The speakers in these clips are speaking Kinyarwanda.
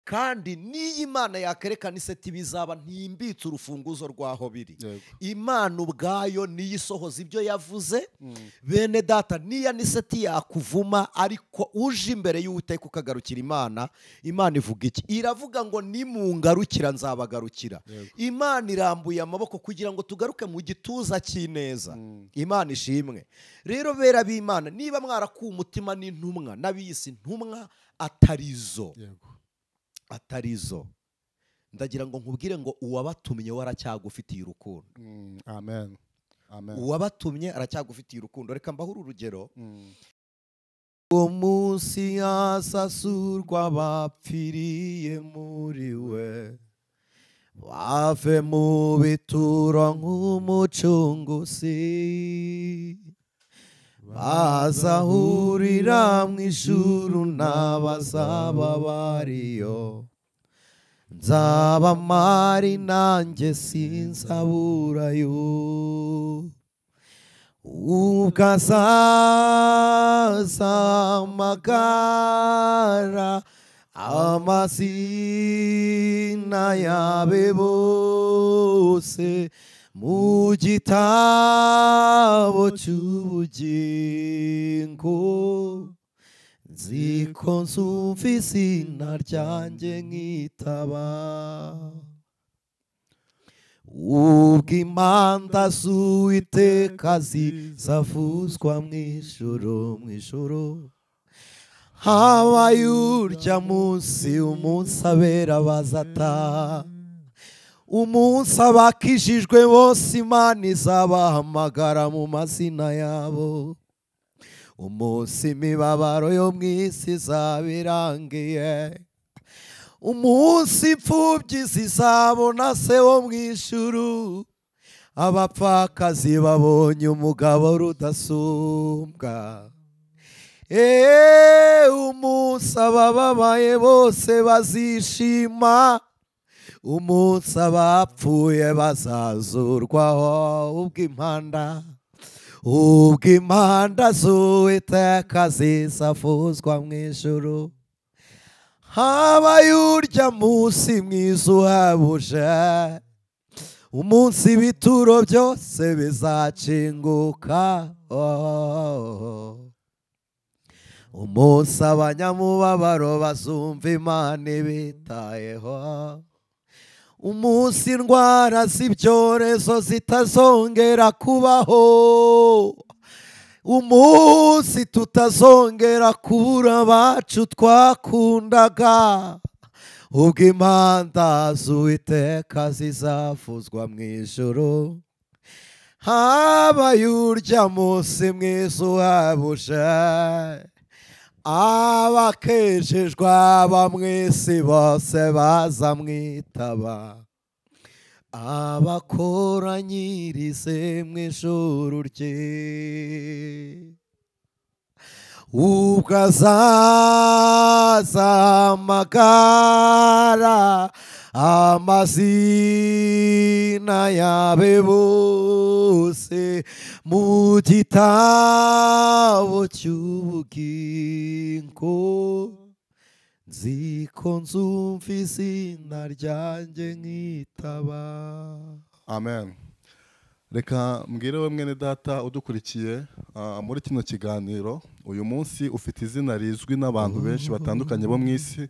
kandi n'iyi Imana yakerekana iseti bizaba ntimbitse urufunguzo rwaho biri. Imana ubwayo niyo isohoza ibyo yavuze. Bene data, niya niseti yakuvuma ariko uje imbere y'Uwiteka ukagarukira Imana, Imana ivuga iki? Iravuga ngo nimungarukira nzabagarukira. Imana irambuye amaboko kugira ngo tugaruke mu gituza cy'ineza. Imana ishimwe. Rero bera b'Imana, niba mwarakuye umutima n'intumwa n'abiyisi ntumwa atarizo, atarizo, ndagira ngo nkubwire ngo uwabatumye waracyagufitiye urukundo. Amen. Amen. Uwabatumye aracyagufitiye urukundo. Reka mbahuru urugero. Uwo munsi yasasurwa bapfiriye muri we, bave mu bituro nk'umucunguzi, bazahurira mu ijuru n'abazaba bariyo, nzabamari nanjye sinzaburayo. Ubwo azahamagara amazina yabe bose mu gitabo cy'ubugingo, nziko nzumva izina ryanjye nkitaba. Ubwo impanda z'Uwiteka zizavuzwa mu ijuru, habaye urya munsi, umunsi abera bazataha, umunsi abakijijwe bose Imana izabahamagara mu mazina yabo, umunsi imibabaro yo mu isi izaba irangiye, umunsi imfubyi zizabona se wo mu ijuru, abapfakazi babonye umugabo rudasumbwa, umunsi abababaye bose bazishima, umunsi abapfuye bazazurwaho. Ubwo impanda z'Uwiteka zizavuzwa mu ijuru, habaye urya munsi mwiza uhebuje, umunsi ibituro byose bizakinguka, umunsi abanyamubabaro bazumva Imana ibitayeho, umunsi indwara z'ibyorezo zitazongera kubaho, umunsi tutazongera kubura abacu twakundaga, ubwo impanda z'Uwiteka zizavuzwa mu ijuru, habaye urya munsi mwiza uhebuje, abakejejwe aba mu isi bose bazamwitaba, abakoranyirize mu ijuru rye. Ubwo azahamagara amazina yabe bose mu gitabo cy'ubugingo, nziko nzumva izina ryanjye nkitaba. Amen. Reka mbwire we mwene data udukurikiye muri kino kiganiro, uyu munsi ufite izina rizwi n'abantu benshi batandukanye bo mu isi.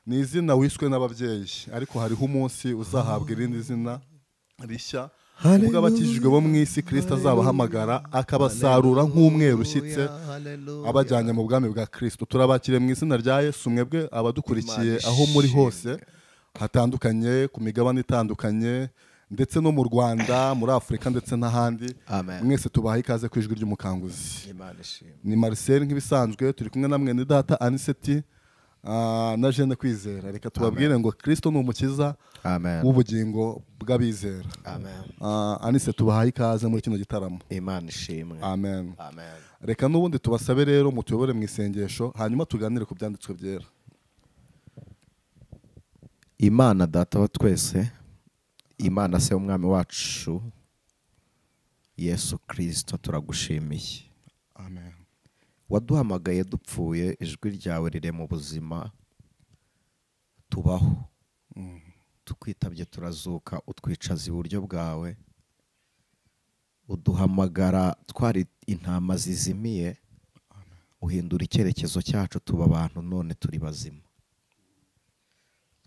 Ni izina wiswe n'ababyeyi, ariko hariho umunsi uzahabwa irindi zina rishya, ubwo abakijijwe bo mu isi Kristo azabahamagara akabasarura nk'umweru ushyitse abajyanye mu bwami bwa Kristo. Turabakiriye mu izina rya Yesu. Mwebwe abadukurikiye aho muri hose hatandukanye, ku migabane itandukanye, ndetse no mu Rwanda, muri Afurika ndetse n'ahandi, mwese tubaha ikaze ku ijwi ry'umukanguzi. Ni Marcel nk'ibisanzwe, turi kumwe na mwene data Aniseti na Jeanne Kwizera. Reka tubabwire ngo Kristo ni umukiza w'ubugingo bw'abizera. Aniseti, tubaha ikaze muri kino gitaramo. Imana ishimwe. Amen. Reka n'ubundi tubasabe rero mutuyobore mu isengesho, hanyuma tuganire ku byanditswe byera. Imana data wa twese, Imana se umwami wacu Yesu Kristo, turagushimiye. Amen. Waduhamagaye dupfuye, ijwi ryawe rire mu buzima, tubaho tukwitabye turazuka utwicaza iburyo bwawe uduhamagara twari intama zizimiye uhindura icyerekezo cyacu tuba abantu none turi bazima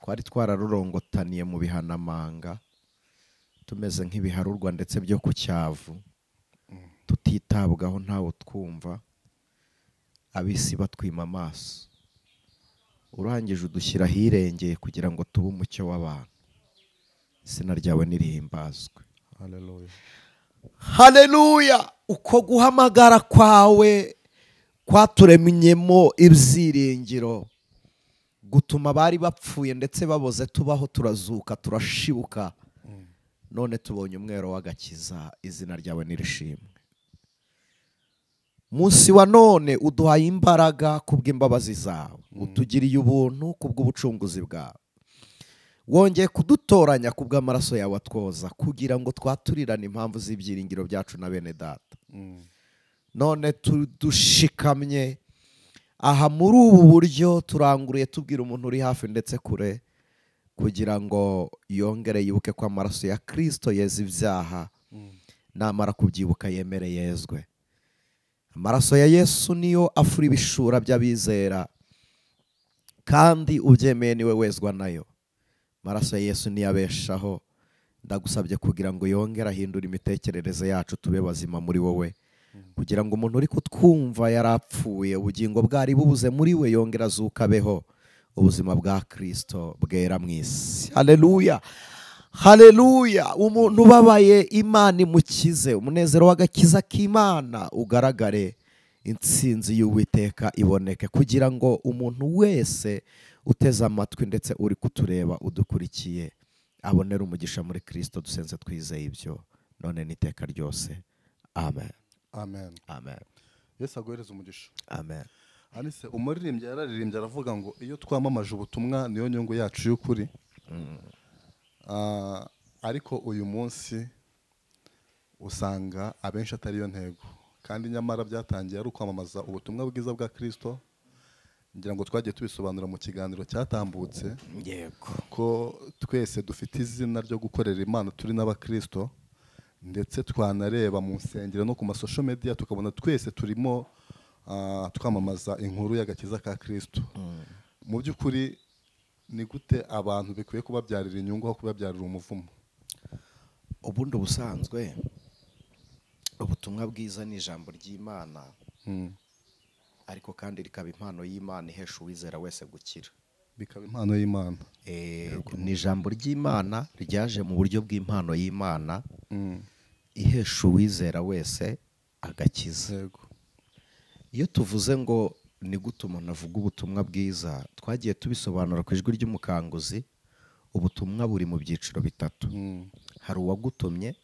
twari twararurongotaniye mu bihanamanga tumeze nk'ibiharurwa ndetse byo ku cyavu tutitabwaho ntawe twumva abisi batwima amaso urangije udushyira ahirengeye kugira ngo tube umucyo w'abantu izina ryawe nirihimbazwe haleluya uko guhamagara kwawe kwaturemyemo ibyiringiro gutuma bari bapfuye ndetse baboze tubaho turazuka turashibuka none tubonye umwero w'agakiza izina ryawe nirishimwe munsi wa none uduhaye imbaraga kubw'imbabazi zawe utugiriye ubuntu kubw'ubucunguzi bwawe wongeye kudutoranya kubw'amaraso yawe atwoza kugira ngo twaturirane impamvu z'ibyiringiro byacu na bene data none dushikamye aha muri ubu buryo turanguruye tubwira umuntu uri hafi ndetse kure kugira ngo yongere yibuke ko amaraso ya Kristo yeza ibyaha namara kubyibuka yemere yezwe amaraso ya Yesu niyo afura ibishura by'abizera kandi ubyemeye niwe wezwa nayo amaraso ya Yesu niyo abeshaho ndagusabye kugira ngo yongere ahindure imitekerereze yacu tube bazima muri wowe kugira ngo umuntu uri kutwumva yarapfuye ubugingo bwari bubuze muri we yongera azuka abeho ubuzima bwa Kristo bwera mu isi haleluya haleluya umuntu ubabaye Imana imukize umunezero w'agakiza k'Imana ugaragare intsinzi y'Uwiteka iboneke kugira ngo umuntu wese uteze amatwi ndetse uri kutureba udukurikiye abonera umugisha muri Kristo dusenze twizeye ibyo none n'iteka ryose amen amen amen Yesu aguhereze umugisha amen anise umuririmbyi yararirimbye aravuga ngo iyo twamamaje ubutumwa niyo nyungu yacu y'ukuri ariko uyu munsi usanga abenshi atari yo ntego kandi nyamara byatangiye ari ukwamamaza ubutumwa bwiza bwa Kristo ngira ngo twagiye tubisobanura mu kiganiro cyatambutse yego ko twese dufite izina ryo gukorera Imana turi n'abakristo ndetse twanareba mu nsengero no ku masosho media tukabona twese turimo twamamaza inkuru y'agakiza ka Kristo mu by'ukuri ni gute abantu bikwiye kubabyarira inyungu aho kubabyarira umuvumo ubundi ubusanzwe ubutumwa bwiza ni ijambo ry'Imana ariko kandi rikaba impano y'Imana ihesha uwizera wese gukira bikaba impano y'Imana ni ijambo ry'Imana ryaje mu buryo bw'impano y'Imana ihesha uwizera wese agakiza iyo tuvuze ngo ni gute umuntu avuga ubutumwa bwiza twagiye tubisobanura ku ijwi ry'umukanguzi ubutumwa buri mu byiciro bitatu hari uwagutumye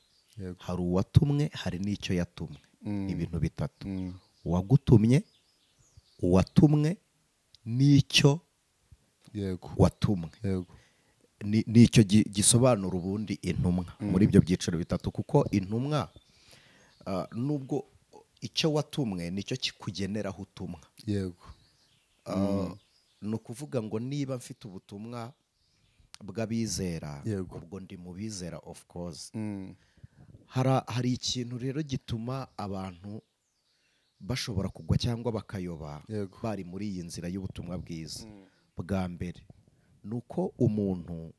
hari uwatumwe hari n'icyo yatumwe ibintu bitatu uwagutumye uwatumwe n'icyo watumwe n'icyo gisobanura ubundi intumwa muri ibyo byiciro bitatu kuko intumwa nubwo icyo watumwe nicyo kikugenera aho utumwa yego ni ukuvuga ngo niba mfite ubutumwa bw'abizera ubwo ndi mu bizera of course hari ikintu rero gituma abantu bashobora kugwa cyangwa bakayoba bari muri iyi nzira y'ubutumwa bwiza bwa mbere ni uko umuntu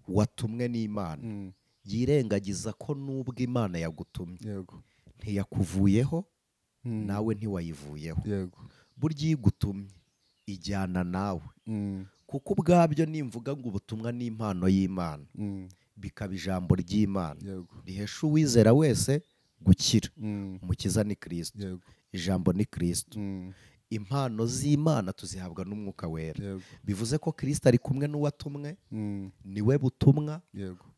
watumwe n'Imana yirengagiza ko n'ubwo Imana yagutumye ntiyakuvuyeho nawe ntiwayivuyeho burya iyo igutumye ijyana nawe kuko ubwabyo nimvuga ngo ubutumwa n'impano y'Imana bikaba ijambo ry'Imana rihesha uwizera wese gukira umukiza ni Kristo ijambo ni Kristo impano z'Imana tuzihabwa n'umwuka wera bivuze ko Kristo ari kumwe n'uwatumwe niwe butumwa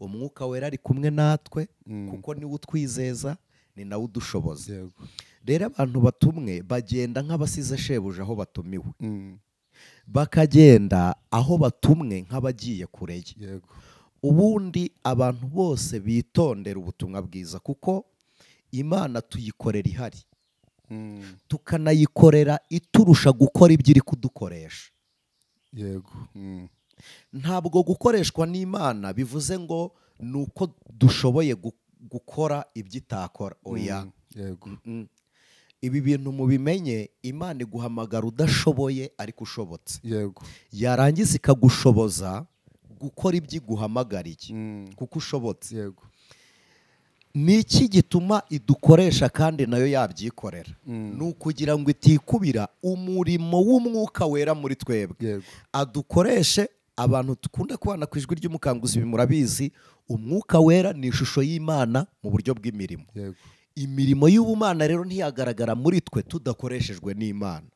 umwuka wera ari kumwe natwe kuko niwe utwizeza ni nawe udushoboza rero abantu batumwe bagenda nk'abasize shebuja aho batumiwe bakagenda aho batumwe nk'abagiye kure ye ubundi abantu bose bitondera ubutumwa bwiza kuko Imana tuyikorera ihari tukanayikorera iturusha gukora ibyo iri kudukoresha ntabwo gukoreshwa n'Imana bivuze ngo ni uko dushoboye gukora ibyo itakora. Oya, yego. ibi bintu mubimenye, Imana iguhamagara udashoboye ariko ushobotse. Yego. Yarangiza ikagushoboza gukora ibyo iguhamagariye kuko ushobotse. Yego. Ni iki gituma idukoresha kandi nayo yabyikorera? Ni ukugira ngo itikubira umurimo w'umwuka wera muri twebwe. Yego. Adukoreshe. Abantu dukunda kubana ku ijwi ry'umukanguzi murabizi, umwuka wera ni ishusho y'Imana mu buryo bw'imirimo. Yego. Imirimo y'ubumana rero ntiyagaragara muri twe tudakoreshejwe n'Imana.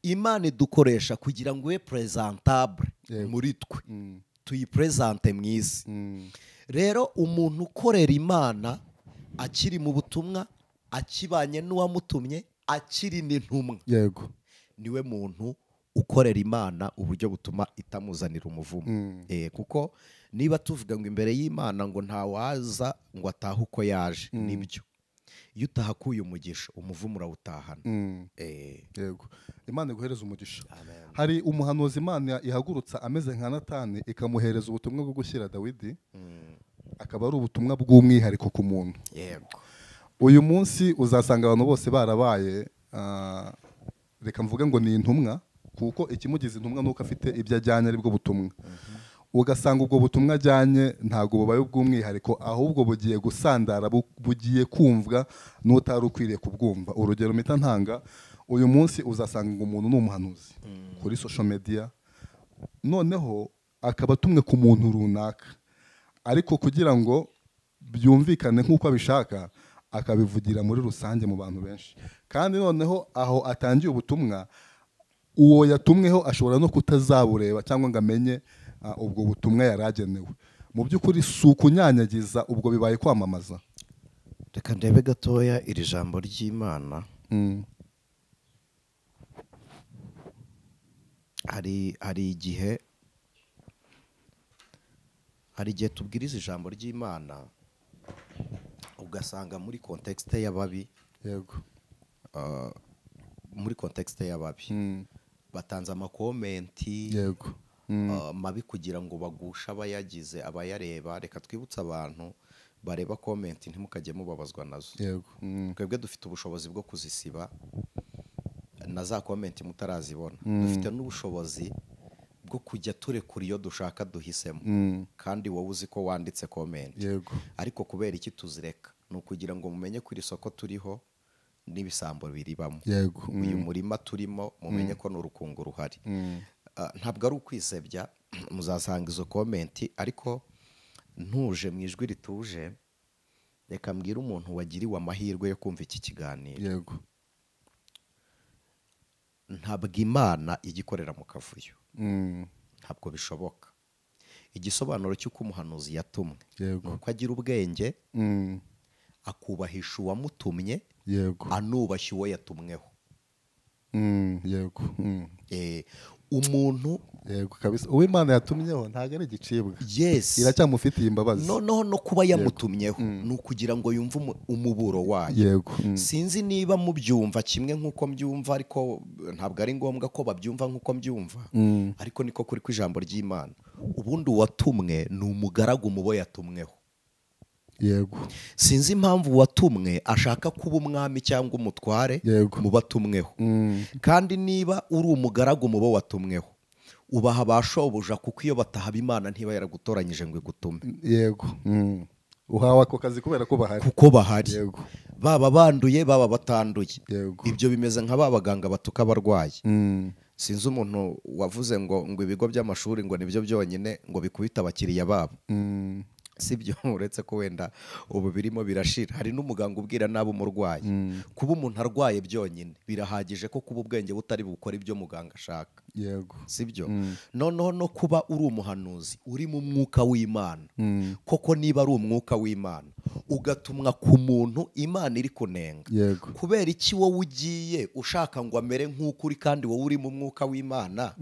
Imana idukoresha kugira ngo ibe presentable muri twe, tuyipresente mu isi. Rero umuntu ukorera Imana akiri mu butumwa, akibanye n'uwamutumye, akiri n'intumwa, yego, niwe muntu ukorera Imana uburyo butuma itamuzanira umuvumo. Kuko niba tuvuga ngo imbere y'Imana ngo ntawaza ngo atahe uko yaje, nibyo. Iyo utahakuye umugisha, umuvumo urawutahana. Yego. Imana iguhereza umugisha. Hari umuhanuzi Imana ihagurutsa ameze nka Natani, ikamuhereza ubutumwa bwo gushyira Dawidi, akaba ari ubutumwa bw'umwihariko ku muntu. Yego. Uyu munsi uzasanga abantu bose barabaye, reka mvuge ngo ni intumwa, kuko ikimugize intumwa nuko afite ibyo ajyanye ari bwo butumwa. Ugasanga ubwo butumwa ajyanye ntabwo bubaye ubw'umwihariko, ahubwo bugiye gusandara, bugiye kumvwa n'utari ukwiriye kubwumva. Urugero mpita ntanga, uyu munsi uzasanga ngo umuntu ni umuhanuzi kuri social media, noneho akaba atumwe ku muntu runaka, ariko kugira ngo byumvikane nk'uko abishaka akabivugira muri rusange mu bantu benshi. Kandi noneho aho atangiye ubutumwa, uwo yatumweho ashobora no kutazabureba cyangwa ngo amenye ubwo butumwa yaragenewe. Mu by'ukuri si ukunyanyagiza, ubwo bibaye kwamamaza. Reka ndebe gatoya iri jambo ry'Imana. Hari igihe tubwiriza ijambo ry'Imana ugasanga muri kontekste y'ababi. Yego. Muri kontekste y'ababi batanze amakomenti. Yego. Mabi kugira ngo bagushe abayagize, abayareba. Reka twibutse abantu bareba komenti ntimukajye mubabazwa nazo. Yego. Twebwe dufite ubushobozi bwo kuzisiba na za komenti mutarazibona. Dufite n'ubushobozi bwo kujya turekura iyo dushaka duhisemo, kandi wowe uzi ko wanditse komenti. Yego. Ariko kubera iki tuzireka? Ni ukugira ngo mumenye ko iri soko turiho n'ibisambo biribamo. Yego. Uyu murima turimo mumenye ko n'urukungu ruhari. Ntabwo ari ukwisebya, muzasanga izo komenti, ariko ntuje mu ijwi rituje. Reka mbwira umuntu wagiriwe amahirwe yo kumva iki kiganiro. Yego. Ntabwo Imana igikorera mu kavuyo. Ntabwo bishoboka. Igisobanuro cy'uko umuhanuzi yatumwe ni uko agira ubwenge, akubahisha uwamutumye, anubashye uwo yatumweho. Yego. Umuntu, yego kabisa, uwo Imana yatumyeho ntabwo ari igicibwa. Yes. Iracyamufitiye imbabazi. Noneho no kuba yamutumyeho ni ukugira ngo yumve umuburo wayo. Yego. Sinzi niba mubyumva kimwe nk'uko mbyumva, ariko ntabwo ari ngombwa ko babyumva nk'uko mbyumva. Ariko niko kuri kw'ijambo ry'Imana. Ubundi uwatumwe ni umugaragu mu bo yatumweho. Yego. Sinzi impamvu watumwe ashaka kuba umwami cyangwa umutware mu batumweho. Kandi niba uri umugaragu mu bo watumweho, ubaha bashobuja, kuko iyo batahaba Imana ntiba yaragutoranyije ngo igutume. Yego. Uhawe ako kazi kubera ko bahari. Kuko bahari. Yego. Baba banduye baba batanduye. Yego. Ibyo bimeze nka babaganga batuka abarwayi. Sinzi umuntu wavuze ngo ibigo by'amashuri ngo nibyo byonyine ngo bikubita abakiriya babo. Sibyo, uretse ko wenda ubu birimo birashira. Hari n'umuganga ubwira nabi umurwayi. Kuba umuntu arwaye byonyine birahagije ko kuba ubwenge butari bukora ibyo muganga ashaka. Yego. Sibyo. Noneho no kuba uri umuhanuzi uri mu mwuka w'Imana. Koko niba ari umwuka w'Imana ugatumwa ku muntu Imana iri kunenga. Yego. Kubera iki wowe ugiye ushaka ngo amere nk'uko uri, kandi wowe uri mu mwuka w'Imana?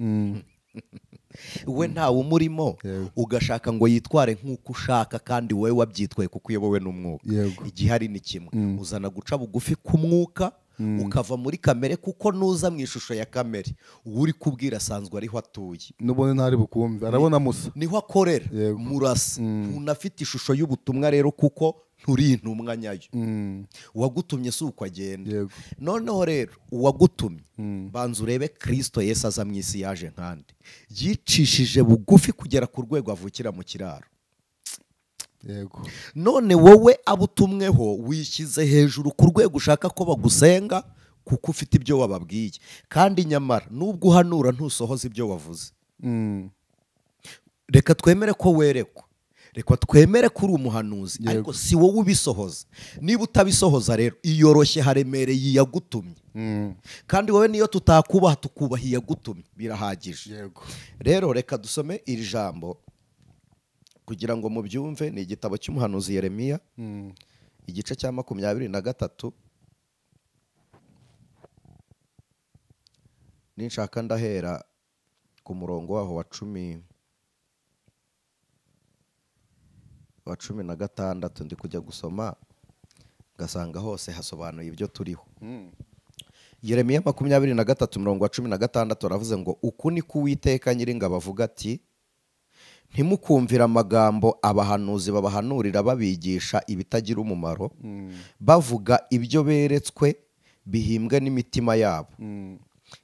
We ntawe umurimo, ugashaka ngo yitware nk'uko ushaka, kandi wowe wabyitwaye kuko uyobowe n'umwuka. Yego. Igihari ni kimwe, uzana guca bugufi ku mwuka ukava muri kamere, kuko nuza mu ishusho ya kamere uwo uri kubwira asanzwe ariho atuye, n'ubundi ntari bukumve, arabona musa, niho akorera, murasa. Ntunafite ishusho y'ubutumwa rero, kuko nturi intumwa nyayo. Uwagutumye si uko agenda. Noneho rero uwagutumye, banza urebe Kristo Yesu aza mu isi yaje nkandi, yicishije bugufi kugera ku rwego avukira mu kiraro. None wowe abutumweho wishyize hejuru ku rwego ushaka ko bagusenga, kuko ufite ibyo wababwiye, kandi nyamara nubwo uhanura ntusohoza ibyo wavuze. Reka twemere ko werekwa, reka twemere ko uri umuhanuzi, ariko si wowe ubisohoza. Niba utabisohoza rero iyoroshye haremereye iyagutumye, kandi wowe niyo tutakubaha tukubaha iyagutumye, birahagije. Rero reka dusome iri jambo kugira ngo mubyumve. Ni igitabo cy'umuhanuzi Yeremiya, igice cya 23. Ninshaka ndahera ku murongo waho wa 16 ndi kujya gusoma, ngasanga hose hasobanuye ibyo turiho. Yeremiya 23 umurongo wa 16 aravuze ngo, uku ni ko Uwiteka Nyiringabo avuga ati, ntimukumvira amagambo abahanuzi babahanurira babigisha ibitagira umumaro, bavuga ibyo beretswe bihimbwe n'imitima yabo,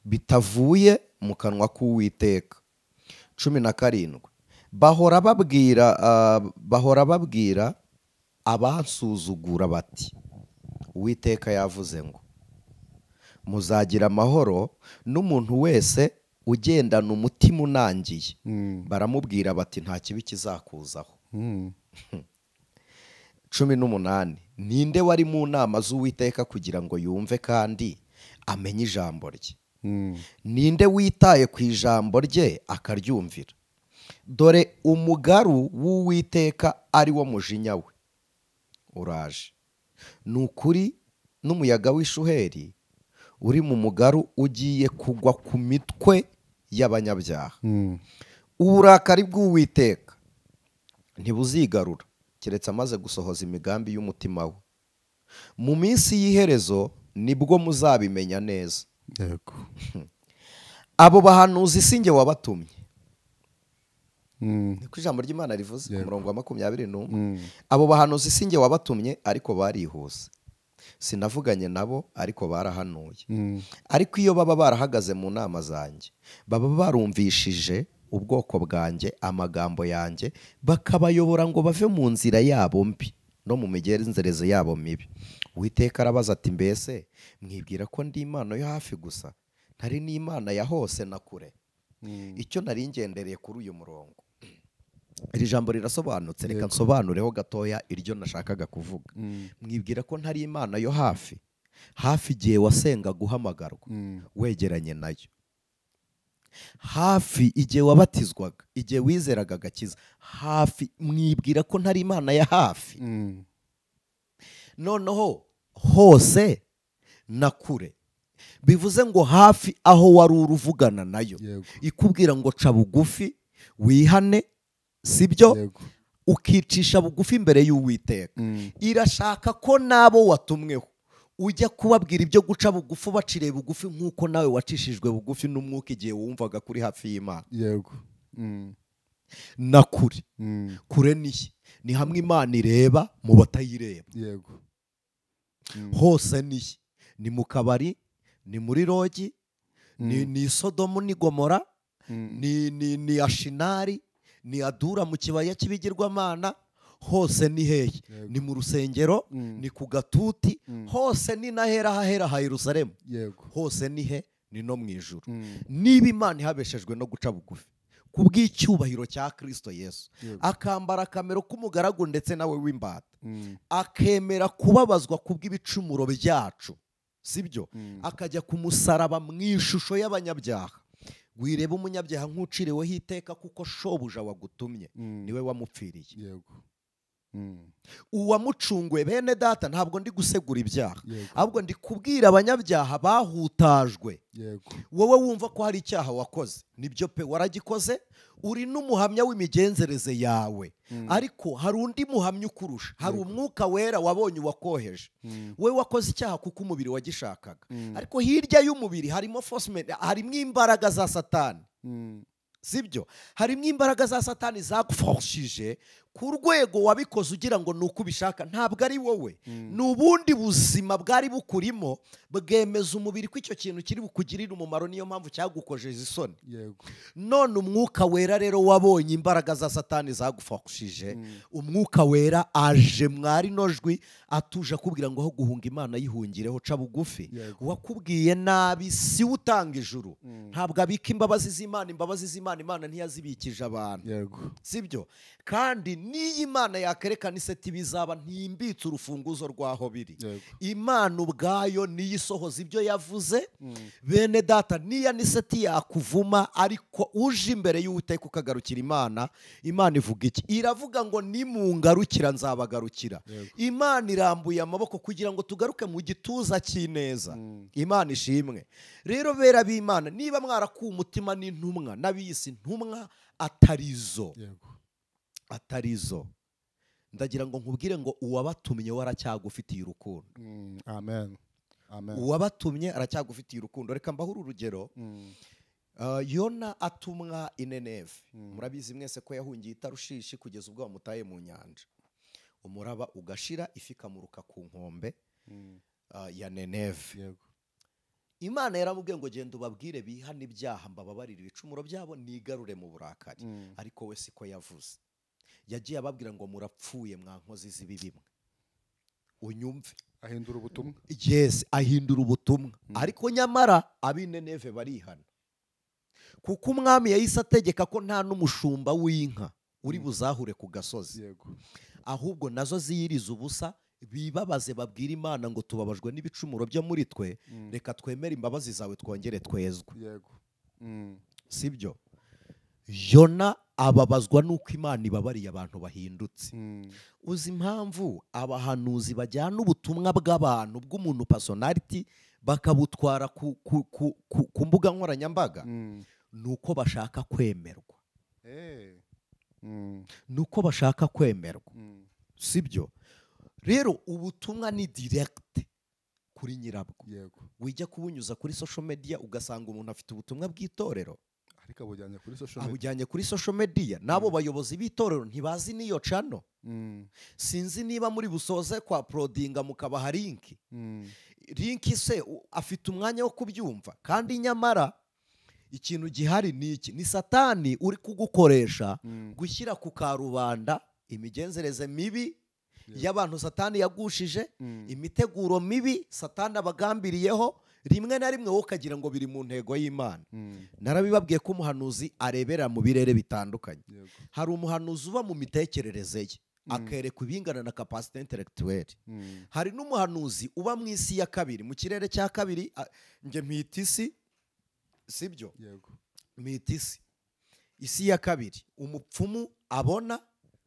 bitavuye mu kanwa k'Uwiteka. 17 bahora babwira abansuzugura bati, Uwiteka yavuze ngo, muzagira amahoro n'umuntu wese ugendana umutima unangiye. Baramubwira bati nta kibi kizakuzaho. 18 ninde wari mu nama z'Uwiteka kugira ngo yumve kandi amenye ijambo rye? Ninde witaye ku ijambo rye akaryumvira? Dore umugaru w'Uwiteka ari wo mujinya we uraje, ni ukuri n'umuyaga w'ishuheri uri mu mugaru ugiye kugwa ku mitwe y'abanyabyaha. Uburakari bw'Uwiteka ntibuzigarura keretse amaze gusohoza imigambi y'umutima we. Mu minsi y'iherezo nibwo muzabimenya neza. Abo bahanuzi si njye wabatumye. Niko ijambo ry'Imana rivuze ku murongo wa 21. Abo bahanuzi si njye wabatumye, ariko barihuse. Sinavuganye nabo, ariko barahanuye. Ariko iyo baba barahagaze mu nama zanjye, baba barumvishije ubwoko bwanjye amagambo yanjye, bakabayobora ngo bave mu nzira yabo mbi no mu migenzereze yabo mibi. Uwiteka arabaza ati, mbese mwibwira ko ndi Imana yo hafi gusa, ntari n'Imana ya hose na kure? Icyo nari ngendereye kuri uyu murongo, iri jambo rirasobanutse, reka nsobanureho gatoya iryo nashakaga kuvuga. Mwibwira ko ntari Imana yo hafi igihe wasenga guhamagarwa wegeranye nayo, hafi igihe wabatizwaga, igihe wizeraga agakiza, hafi. Mwibwira ko ntari Imana ya hafi? Noneho hose na kure bivuze ngo hafi aho wari uruvugana nayo, ikubwira ngo ca bugufi wihane, sibyo? Ukicisha bugufi imbere y'Uwiteka. Irashaka ko nabo watumweho ujya kubabwira ibyo guca bugufi, baciriye bugufi nk'uko nawe wacishijwe bugufi n'umwuka igihe wumvaga kuri hafi y'Imana. Na kure, kure ni hamwe Imana ireba mu batayireba. Hose ni mu kabari, ni muri rogi, ni Sodomu ni Gomora, ni Ashinari, ni Adura mu kibaya cy'ibigirwamana. Hose ni hehe? Ni mu rusengero, ni ku gatuti, hose ni nahera hahera ha Yerusalemu. Hose ni he? Ni no mu ijuru. Niba Imana ihabeshejwe no guca bugufi kubw'icyubahiro cya Kristo Yesu, akambara akamero k'umugaragu ndetse nawe w'imbata, akemera kubabazwa kubw'ibicumuro byacu, sibyo? Akajya ku musaraba mu ishusho y'abanyabyaha. Wireba umunyabyaha nk'uciriweho iteka, kuko shobuja wagutumye niwe wamupfiriye. uwamucunguye bene data ntabwo ndi gusegura ibyaha ahubwo ndi kubwira abanyabyaha bahutajwe. Wowe wumva ko hari icyaha wakoze, nibyo pe waragikoze, uri n'umuhamya w'imigenzereze yawe, ariko hari undi muhamya ukurusha, hari umwuka wera wabonye uwakoheje. we wakoze icyaha kuko umubiri wagishakaga, ariko hirya y'umubiri harimo harimo imbaraga za Satani. Sibyo, harimo imbaraga za Satani zaguforshije ku rwego wabikoze ugira ngo nuko ubishaka, ntabwo ari wowe, ni ubundi buzima bwari bukurimo bwemeza umubiri ko icyo kintu kiri bukugirire umumaro, niyo mpamvu cyagukojeje isoni. None umwuka wera rero wabonye imbaraga za Satani zaguforshije, umwuka wera aje mwari nojwi atuje akubwira ngo aho guhunga Imana yihungireho ca bugufi. Wakubwiye nabi si utanga ijuru, ntabwo abika imbabazi z'Imana. Imbabazi z'Imana Imana ntiyazibikije abantu, sibyo? Kandi niyo Imana yakerekana iseti bizaba ntimbitse urufunguzo rwaho biri. Imana ubwayo niyo isohoza ibyo yavuze. Bene data, niyo niseti yakuvuma ariko uje imbere y'Uwiteka ukagarukira Imana, Imana ivuga iki? Iravuga ngo nimungarukira nzabagarukira. Imana irambuye amaboko kugira ngo tugaruke mu gituza cy'ineza. Imana ishimwe. Rero bera b'Imana, niba mwarakuye umutima n'intumwa n'abiyisi ntumwa atarizo, ndagira ngo nkubwire ngo uwabatumye waracyagufitiye urukundo. Amen. Uwabatumye aracyagufitiye urukundo. Reka mbahura urugero. Yona atumwa i Nineve. Murabizi mwese ko yahungiye i Tarushishi kugeza ubwo bamutaye mu nyanja, umuraba ugashira, ifi ikamuruka ku nkombe ya Nineve. Imana yaramubwiye ngo genda ubabwire bihane ibyaha, mbababarire ibicumuro byabo, nigarure mu burakari. Ariko we siko yavuze. Yagiye ababwira ngo murapfuye mwa nkozi z'ibibi mwe. Unyumve, ahindura ubutumwa. Yes, ahindura ubutumwa. Ariko nyamara ab'i Nineve barihana, kuko umwami yahise ategeka ko nta n'umushumba w'inka uri buzahure ku gasozi, ahubwo nazo ziyiriza ubusa, bibabaze babwira Imana ngo tubabajwe n'ibicumuro byo muri twe, reka twemere imbabazi zawe twongere twezwe. Sibyo? Yona ababazwa nuko Imana ibabariye abantu bahindutse. Uzi impamvu abahanuzi bajyana ubutumwa bw'abantu bw'umuntu personality bakabutwara ku mbuga nkoranyambaga? Nuko bashaka kwemerwa. Nuko bashaka kwemerwa. Sibyo? Rero ubutumwa ni direct kuri nyirabwo. Wijya kubunyuza kuri social media ugasanga umuntu afite ubutumwa bw'itorero, ariko abujyanye kuri social media. Nabo bayobozi b'itorero ntibazi niyo channel. Sinzi niba muri busoze kwa prodinga mukabaha linki se afite umwanya wo kubyumva. Kandi nyamara ikintu gihari ni iki? Ni Satani uri kugukoresha gushyira ku karubanda imigenzereze mibi y'abantu Satani yagushije, imiteguro mibi Satani abagambiriyeho, rimwe na rimwe wowe ukagira ngo biri mu ntego y'Imana. Narabibabwiye ko umuhanuzi arebera mu birere bitandukanye. Hari umuhanuzi uba mu mitekerereze ye akereka ibingana na capacité intellectuelle. Hari n'umuhanuzi uba mu isi ya kabiri, mu kirere cya kabiri, nge mpita isi, sibyo? Mpita isi ya kabiri. Umupfumu abona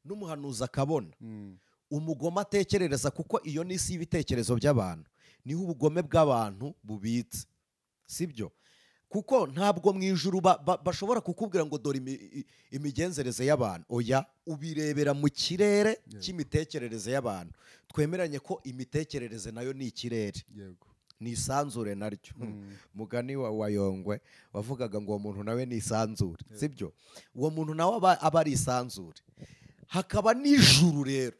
n'umuhanuzi akabona. Umugome atekerereza, kuko iyo ni isi y'ibitekerezo by'abantu, niho ubugome bw'abantu bubitse. Sibyo? Kuko ntabwo mu ijuru bashobora kukubwira ngo dore imigenzereze y'abantu. Oya, ubirebera mu kirere cy'imitekerereze y'abantu. Twemeranye ko imitekerereze nayo ni ikirere, ni isanzure naryo. Mugani wa Yongwe wavugaga ngo uwo muntu nawe ni isanzure. Sibyo? Uwo muntu nawe aba ari isanzure. Hakaba n'ijuru rero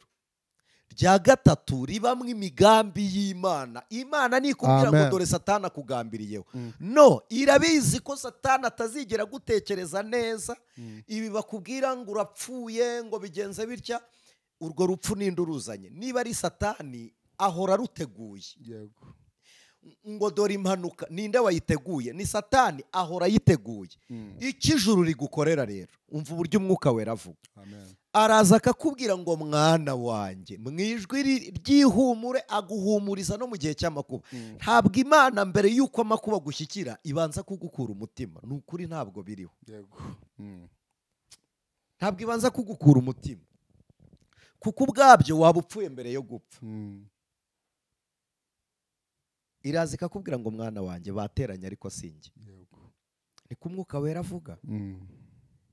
rya gatatu ribamwo imigambi y'Imana. Imana nikubwira ngo dore Satani akugambiriyeho, no, irabizi ko Satani atazigera gutekereza neza. Ibi bakubwira ngo urapfuye, ngo bigenze bitya, urwo rupfu ninde uruzanye? Niba ari Satani ahora ruteguye. Ngo dore impanuka, ninde wayiteguye? Ni Satani ahora yiteguye. Ikijuru rigukorera rero, umva uburyo umwuka wera avuga. Araza akakubwira ngo mwana wanjye, mwijwi ryihumure, aguhumuriza no mu gihe cy'amakuba. Ntabwo Imana mbere y'uko amakuba gushyikira ibanza kugukura umutima. Ni ukuri ntabwo biriho. Ntabwo ibanza kugukura umutima, kuko ubwabyo waba upfuye mbere yo gupfa. Iraza ikakubwira ngo mwana wanjye bateranye ariko sinjye. Niko umwuka wera avuga.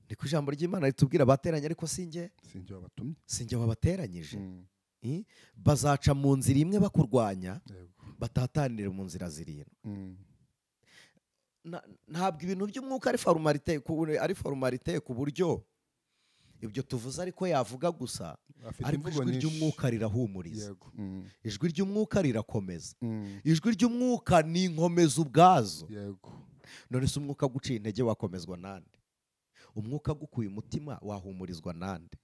Niko ijambo ry'Imana ritubwira bateranye ariko sinjye wabatumye, sinjye wabateranyije. Bazaca mu nzira imwe bakurwanya, batatanire mu nzira zirindwi. Ntabwo ibintu by'umwuka ari formalite ku buryo ibyo tuvuze ariko yavuga gusa, ariko ijwi ry'umwuka rirahumuriza. Ijwi ry'umwuka rirakomeza. Ijwi ry'umwuka ni inkomeza ubwazo. None se umwuka guciye intege wakomezwa nande? Umwuka gukuye umutima wahumurizwa nande?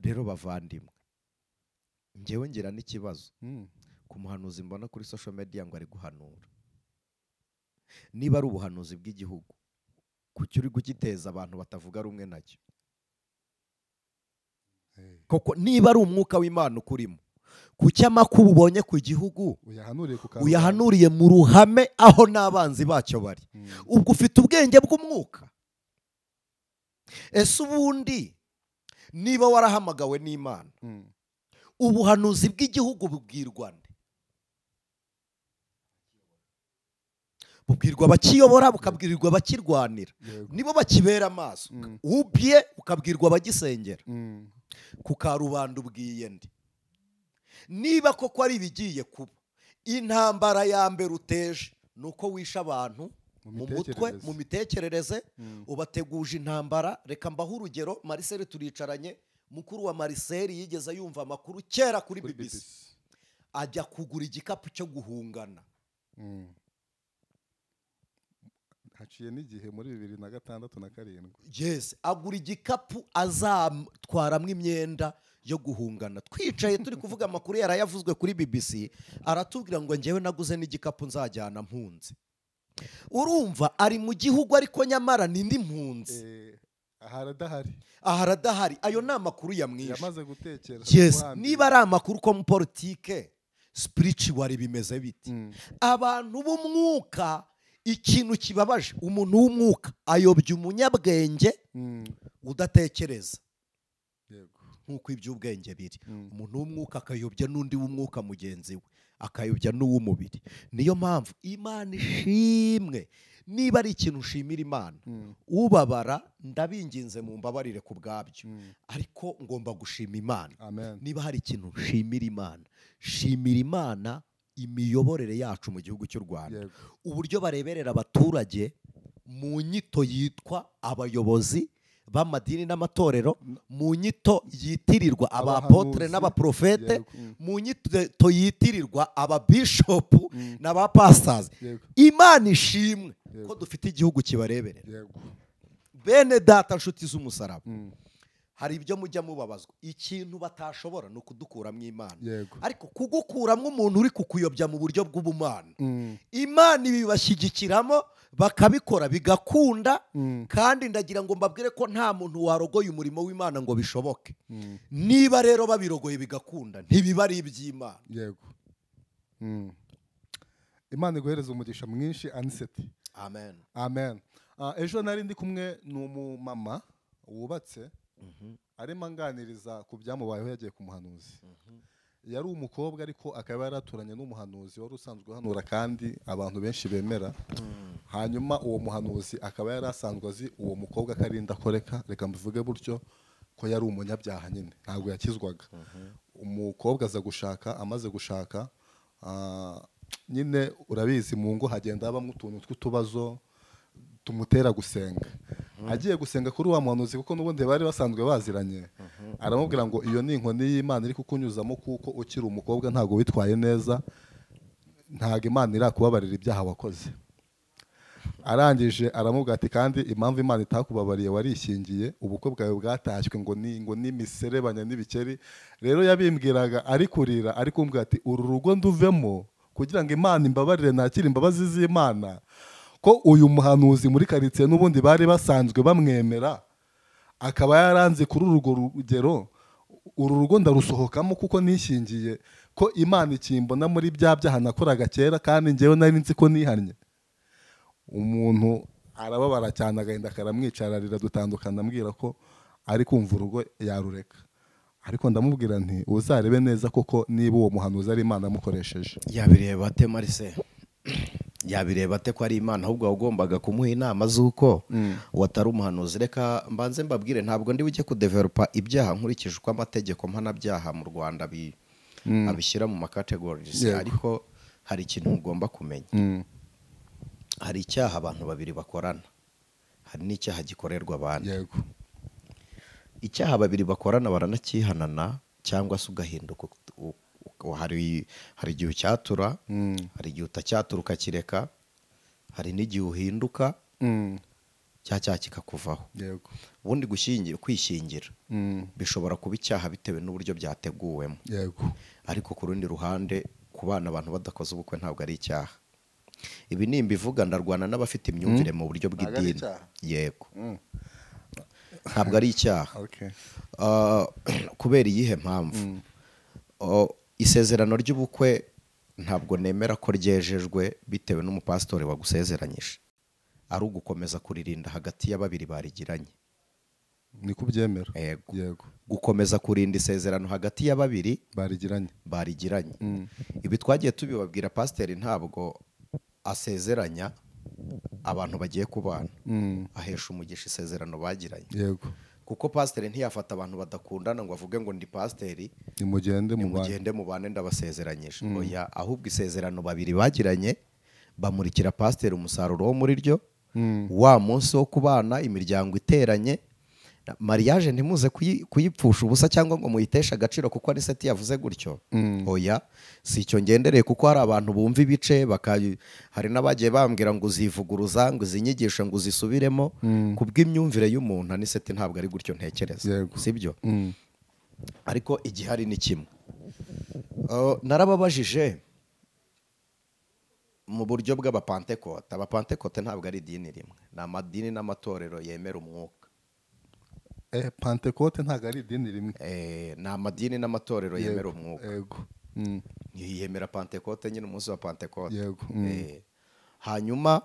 Rero bavandimwe, njyewe ngira n'ikibazo ku muhanuzi mbona kuri social media ngo ari guhanura. Niba ari ubuhanuzi bw'igihugu, kuki uri gukiteza abantu batavuga rumwe nacyo? Koko niba ari umwuka w'Imana ukurimo, kuki amakuru ubonye ku gihugu uyahanuriye mu ruhame aho n'abanzi bacyo bari? Ubwo ufite ubwenge bw'umwuka? Ese ubundi niba warahamagawe n'Imana, ubuhanuzi bw'igihugu bubwirwa nde? Bubwirwa abakiyobora, bukabwirirwa abakirwanira, nibo bakibera amaso. Ubye ukabwirwa abagisengera. Ku karubanda ubwiye ndi? Niba koko ari ibigiye kuba, intambara ya mbere uteje nuko wisha abantu mu mutwe, mu mitekerereze, ubateguje intambara. Reka mbaho urugero, Marcel turicaranye, mukuru wa Marcel yigeze yumva amakuru kera kuri BBC, ajya kugura igikapu cyo guhungana. Haciye n'igihe muri 2006 na 7. Yes, agura igikapu azatwaramo imyenda yo guhungana. Twicaye turi kuvuga amakuru yarayavuzwe kuri BBC, aratubwira ngo njyewe naguze n'igikapu nzajyana mpunzi. Urumva ari mu gihugu ariko nyamara nindi mpunzi. Aharadahari. Ayo ni amakuru yamwishe. Yamaze gutekera. Yes, niba ari amakuru ko mu politike spiritual bimeze biti. Abantu b'umwuka, ikintu kibabaje, umuntu w'umwuka ayobya umunyabwenge udatekereza. Nk'uko iby'ubwenge biri. Umuntu w'umwuka akayobya n'undi w'umwuka mugenzi we, akayobya n'uw'umubiri. Niyo mpamvu Imana ishimwe. Niba ari ikintu ushimira Imana, ubabara ndabinginze mu mbabarire ku bwabyo, ariko ngomba gushima Imana. Niba hari ikintu ushimira Imana, shimira Imana imiyoborere yacu mu gihugu cy'u Rwanda. Uburyo bareberera abaturage mu nyito yitwa abayobozi b'amadini n'amatorero, mu nyito yitirirwa abapotre n'abaprofete, mu nyito yitirirwa ababishopu n'abapastors. Imana ishimwe ko dufite igihugu kibareberera. Bene data nshuti z'umusaraba, hari ibyo mujya mubabazwa, ikintu batashobora no kudukuramo Imana. Ariko kugukuramo umuntu uri kukuyobya mu buryo bw'ubumana, Imana ibibashyigikiramo bakabikora bigakunda. Kandi ndagira ngo mbabwire ko nta muntu warogoye umurimo w'Imana ngo bishoboke. Niba rero babirogoye bigakunda, ntibiba ari iby'Imana. Imana iguhereza umugisha mwinshi Aniseti. Amen. Ejo nari ndi kumwe n'umumama wubatse, arimo anganiriza ku byamubayeho yagiye ku muhanuzi. Yari umukobwa ariko akaba yaraturanye n'umuhanuzi wari usanzwe uhanura kandi abantu benshi bemera. Hanyuma uwo muhanuzi akaba yari asanzwe azi uwo mukobwa akarinda koreka, reka mbivuge buryo, ko yari umunyabyaha nyine, ntabwo yakizwaga. Umukobwa aza gushaka, amaze gushaka, nyine urabizi mu ngo hagenda habamo utuntu tw'utubazo tumutera gusenga. Agiye gusenga kuri wa muhanuzi, kuko n'ubundi bari basanzwe baziranye, aramubwira ngo iyo ni inkoni y'Imana iri kukunyuzamo, kuko ukiri umukobwa ntabwo witwaye neza, ntabwo Imana irakubabarira ibyaha wakoze. Arangije aramubwira ati kandi impamvu Imana itakubabariye warishingiye, ubukwe bwawe bwatashywe ngo ni miserebanya n'ibikeri. Rero yabimbwiraga ari kurira, ari kumbwira ati uru rugo nduvemo kugira ngo Imana imbabarire, nakira imbabazi z'Imana. Ko uyu muhanuzi muri karitsiye n'ubundi bari basanzwe bamwemera, akaba yaranze kuri urwo rugero, uru rugo ndarusohokamo kuko nishingiye ko Imana ikimbona muri bya byaha nakoraga kera, kandi njyewe nari nzi ko nihannye. Umuntu arababara cyane, agahinda karamwicararira, dutandukana, ambwira ko ari kumva urugo yarureka. ariko ndamubwira nti uzarebe neza koko niba uwo muhanuzi ari Imana amukoresheje. Yabireba ate Marise? Yabireba ate ko ari Imana, ahubwo wagombaga kumuha inama z'uko watari umuhanuzi. Reka mbanze mbabwire, ntabwo ndi bujye kudevelopa ibyaha nkurikije uko amategeko mpanabyaha mu Rwanda abishyira mu makategorizi, ariko hari ikintu ugomba kumenya. Hari icyaha abantu babiri bakorana, hari n'icyaha gikorerwa abantu. Yego. Icyaha babiri bakorana baranakihanana cyangwa se ugahinduka. Hari igihe ucyatura, hari igihe utacyatura ukakireka, hari n'igihe uhinduka cya cyaha kikakuvaho. Yego. Ubundi kwishingira bishobora kuba icyaha bitewe n'uburyo byateguwemo. Yego. Ariko ku rundi ruhande ku bana abantu badakoze ubukwe ntabwo ari icyaha. Ibi nimbivuga ndarwana n'abafite imyumvire mu buryo bw'idini. Yego. Ntabwo ari icyaha. Kubera iyihe mpamvu? Isezerano ry'ubukwe ntabwo nemera ko ryejejwe bitewe n'umupasitori wagusezeranyije, ari ugukomeza kuririnda hagati ya babiri barigiranye. Ni kubyemera? Yego. Gukomeza kurinda isezerano hagati ya babiri barigiranye. Ibi twagiye tubibabwira, pasiteri ntabwo asezeranya abantu bagiye kubana, ahesha umugisha isezerano bagiranye. Yego. Kuko pasiteri ntiyafata abantu badakundana ngo avuge ngo ndi pasiteri nimugende mubane ndabasezeranyije. Oya, ahubwo isezerano babiri bagiranye bamurikira pasiteri umusaruro wo muri ryo, wa munsi wo kubana imiryango iteranye. Mariage ntimuze kuyipfusha ubusa cyangwa ngo muyiteshe agaciro kuko ari seti yavuze gutyo. Oya, si icyo ngendereye, kuko hari abantu bumva ibice, hari n'abagiye bambwira ngo uzivuguruza, ngo izinyigisho ngo uzisubiremo. Kubw'imyumvire y'umuntu ni seti ntabwo ari gutyo ntekereza, sibyo? Ariko igihari ni kimwe. Narababajije mu buryo bw'abapantekote. Abapantekote ntabwo ari idini rimwe, ni amadini n'amatorero yemera umwuka. Pantekote ntabwo ari idini rimwe. Ni amadini n'amatorero yemera umwuka. Yemera Pantekote nyine umunsi wa Pantekote. Hanyuma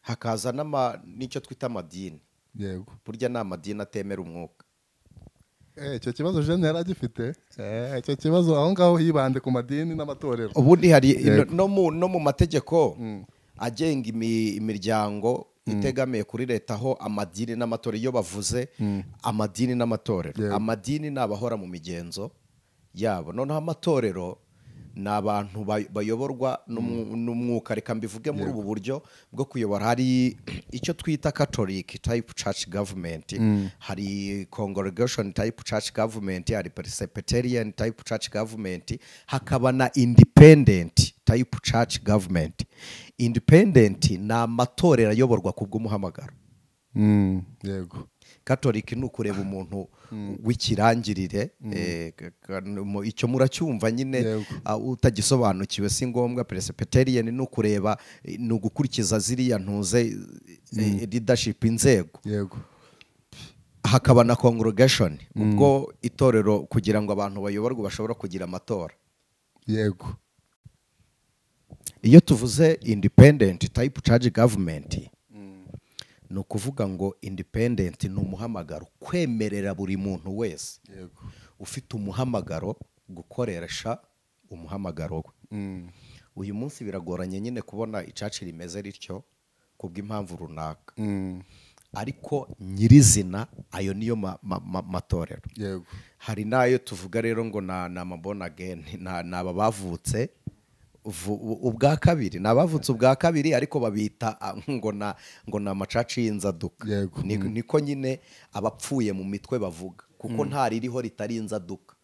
hakaza n'icyo twita amadini. Burya ni amadini atemera umwuka. Icyo kibazo Jeanne yari agifite. Icyo kibazo aho ngaho hibande ku madini n'amatorero. Ubundi hari no mu mategeko agenga imiryango itegamiye kuri leta, aho amadini n'amatorero, iyo bavuze amadini n'amatorero, amadini ni abahora mu migenzo yabo, noneho amatorero ni abantu bayoborwa n'umwuka. Reka mbivuge muri ubu buryo bwo kuyobora. Hari icyo twita Catholic type church government, hari congregation type church government, hari Presbyterian type church government, hakaba na independent type church government. Independent ni amatorero ayoborwa ku bw'umuhamagaro. Yego. Catholic ni ukureba umuntu w'ikirangirire, icyo muracyumva nyine utagisobanukiwe si ngombwa. Presbyterian ni ukureba, ni ugukurikiza ziriya ntuze leadership, inzego. Yego. Hakaba na congregation, ubwo itorero kugira ngo abantu bayoborwe bashobora kugira amatora. Yego. Iyo tuvuze independent type church government, ni ukuvuga ngo independent ni umuhamagaro, kwemerera buri muntu wese ufite umuhamagaro gukoresha umuhamagaro we. Uyu munsi biragoranye nyine kubona icaci rimeze rityo kubw'impamvu runaka, ariko nyirizina ayo niyo matorero. Hari nayo tuvuga rero ngo na amabona again, ni aba bavutse ubwa kabiri, ni abavutse ubwa kabiri, ariko babita ngo ni amacaci y'inzaduka. Niko nyine abapfuye mu mitwe bavuga, kuko nta ririho ritari inzaduka.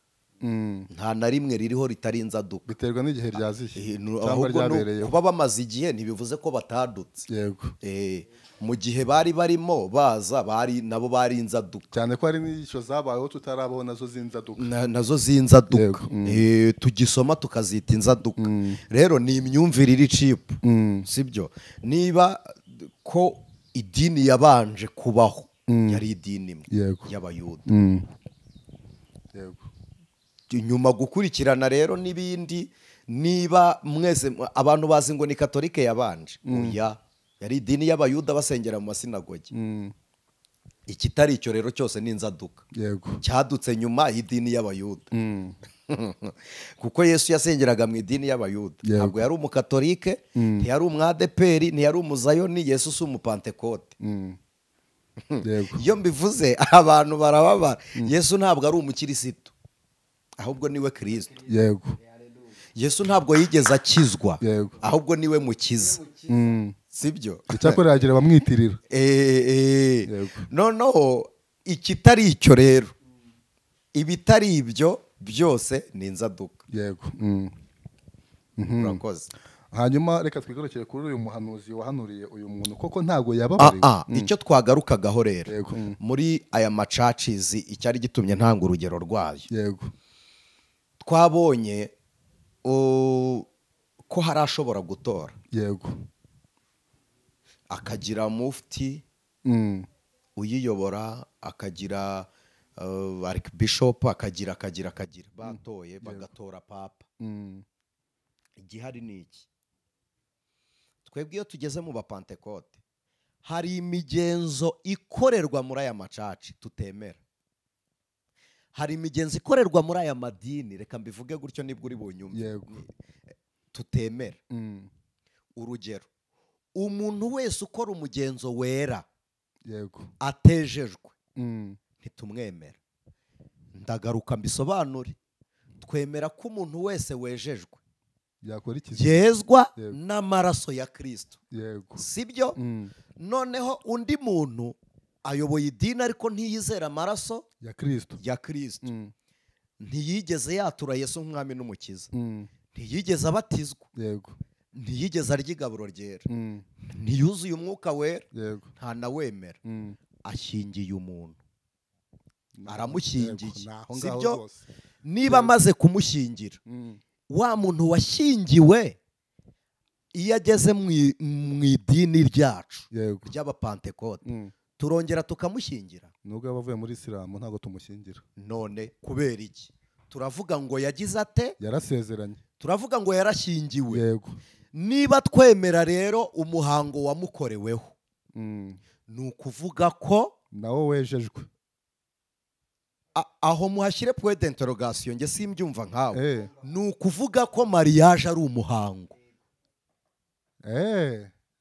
Nta na rimwe ririho ritari inzaduka. Biterwa n'igihe ryaziye cyangwa ryabereyeho. Kuba bamaze igihe ntibivuze ko batadutse. Yego. Mu gihe bari barimo baza nabo bari inzaduka. Cyane ko hari n'icyo zabayeho tutarabona nazo z'inzaduka. Nazo z'inzaduka. Tugisoma tukazita inzaduka. Rero ni imyumvire iri cheap, sibyo? Niba ko idini yabanje kubaho yari idini imwe y'Abayuda. Yego. Nyuma gukurikirana rero n'ibindi, niba mwese abantu bazi ngo ni Katolike yabanje, oya, yari idini y'Abayuda basengera mu masinagogi. ikitari icyo rero cyose ni inzaduka yego cyadutse nyuma y'idini y'abayuda kuko Yesu yasengeraga mu idini y'abayuda ntabwo yari umukatolike ntiyari umwadeperi ntiyari umuzayoni. Yesu si umupantekote. Iyo mbivuze abantu barababara. Yesu ntabwo ari umukirisitu ahubwo niwe Kristo. yego Yesu ntabwo yigeze akizwa ahubwo niwe mukiza. Sibyo? icyakora yagira bamwitirira. Noneho ikitari icyo rero, ibitari ibyo byose ni inzaduka. yego Urakoze. hanyuma reka twigarukire kuri uyu muhanuzi wahanuriye uyu muntu koko ntabwo yababariwe. Icyo twagarukagaho rero muri aya macacizi icyari gitumye ntanga urugero rwayo. yego twabonye ko hari ashobora gutora. yego akagira mufti uyiyobora, akagira archbishop, akagira batoye bagatora papa. Igihari ni iki? Twebwe iyo tugeze mu bapantekote hari imigenzo ikorerwa muri aya macaci tutemera. Hari imigenzo ikorerwa muri aya madini, reka mbivuge gutyo nibwo uri bunyumve, tutemera. Urugero, umuntu wese ukora umugenzo wera atejejwe ntitumwemera. Ndagaruka mbisobanure. Twemera ko umuntu wese wejejwe yezwa n'amaraso ya Kristo. Sibyo? Noneho undi muntu ayoboye idini ariko ntiyizera amaraso ya Kristo. Ntiyigeze yatura Yesu nk'umwami n'umukiza. Ntiyigeze abatizwa. Ntiyigeze arya igaburo ryera. Ntiyuzuye umwuka wera. Nta nawemera. Ashyingiye umuntu, aramushyingiye. Sibyo? Niba amaze kumushyingira, wa muntu washyingiwe iyo ageze mu idini ryacu ry'abapantekote turongera tukamushyingira. nubwo yaba avuye muri Isilamu ntabwo tumushyingira. None kubera iki? Turavuga ngo yagize ate? Yarasezeranye. Turavuga ngo yarashyingiwe. Niba twemera rero umuhango wamukoreweho, ni ukuvuga ko nawo wejejwe. Aho muhashyire point d'interrogation, nge simbyumva nkawe. Ni ukuvuga ko mariage ari umuhango.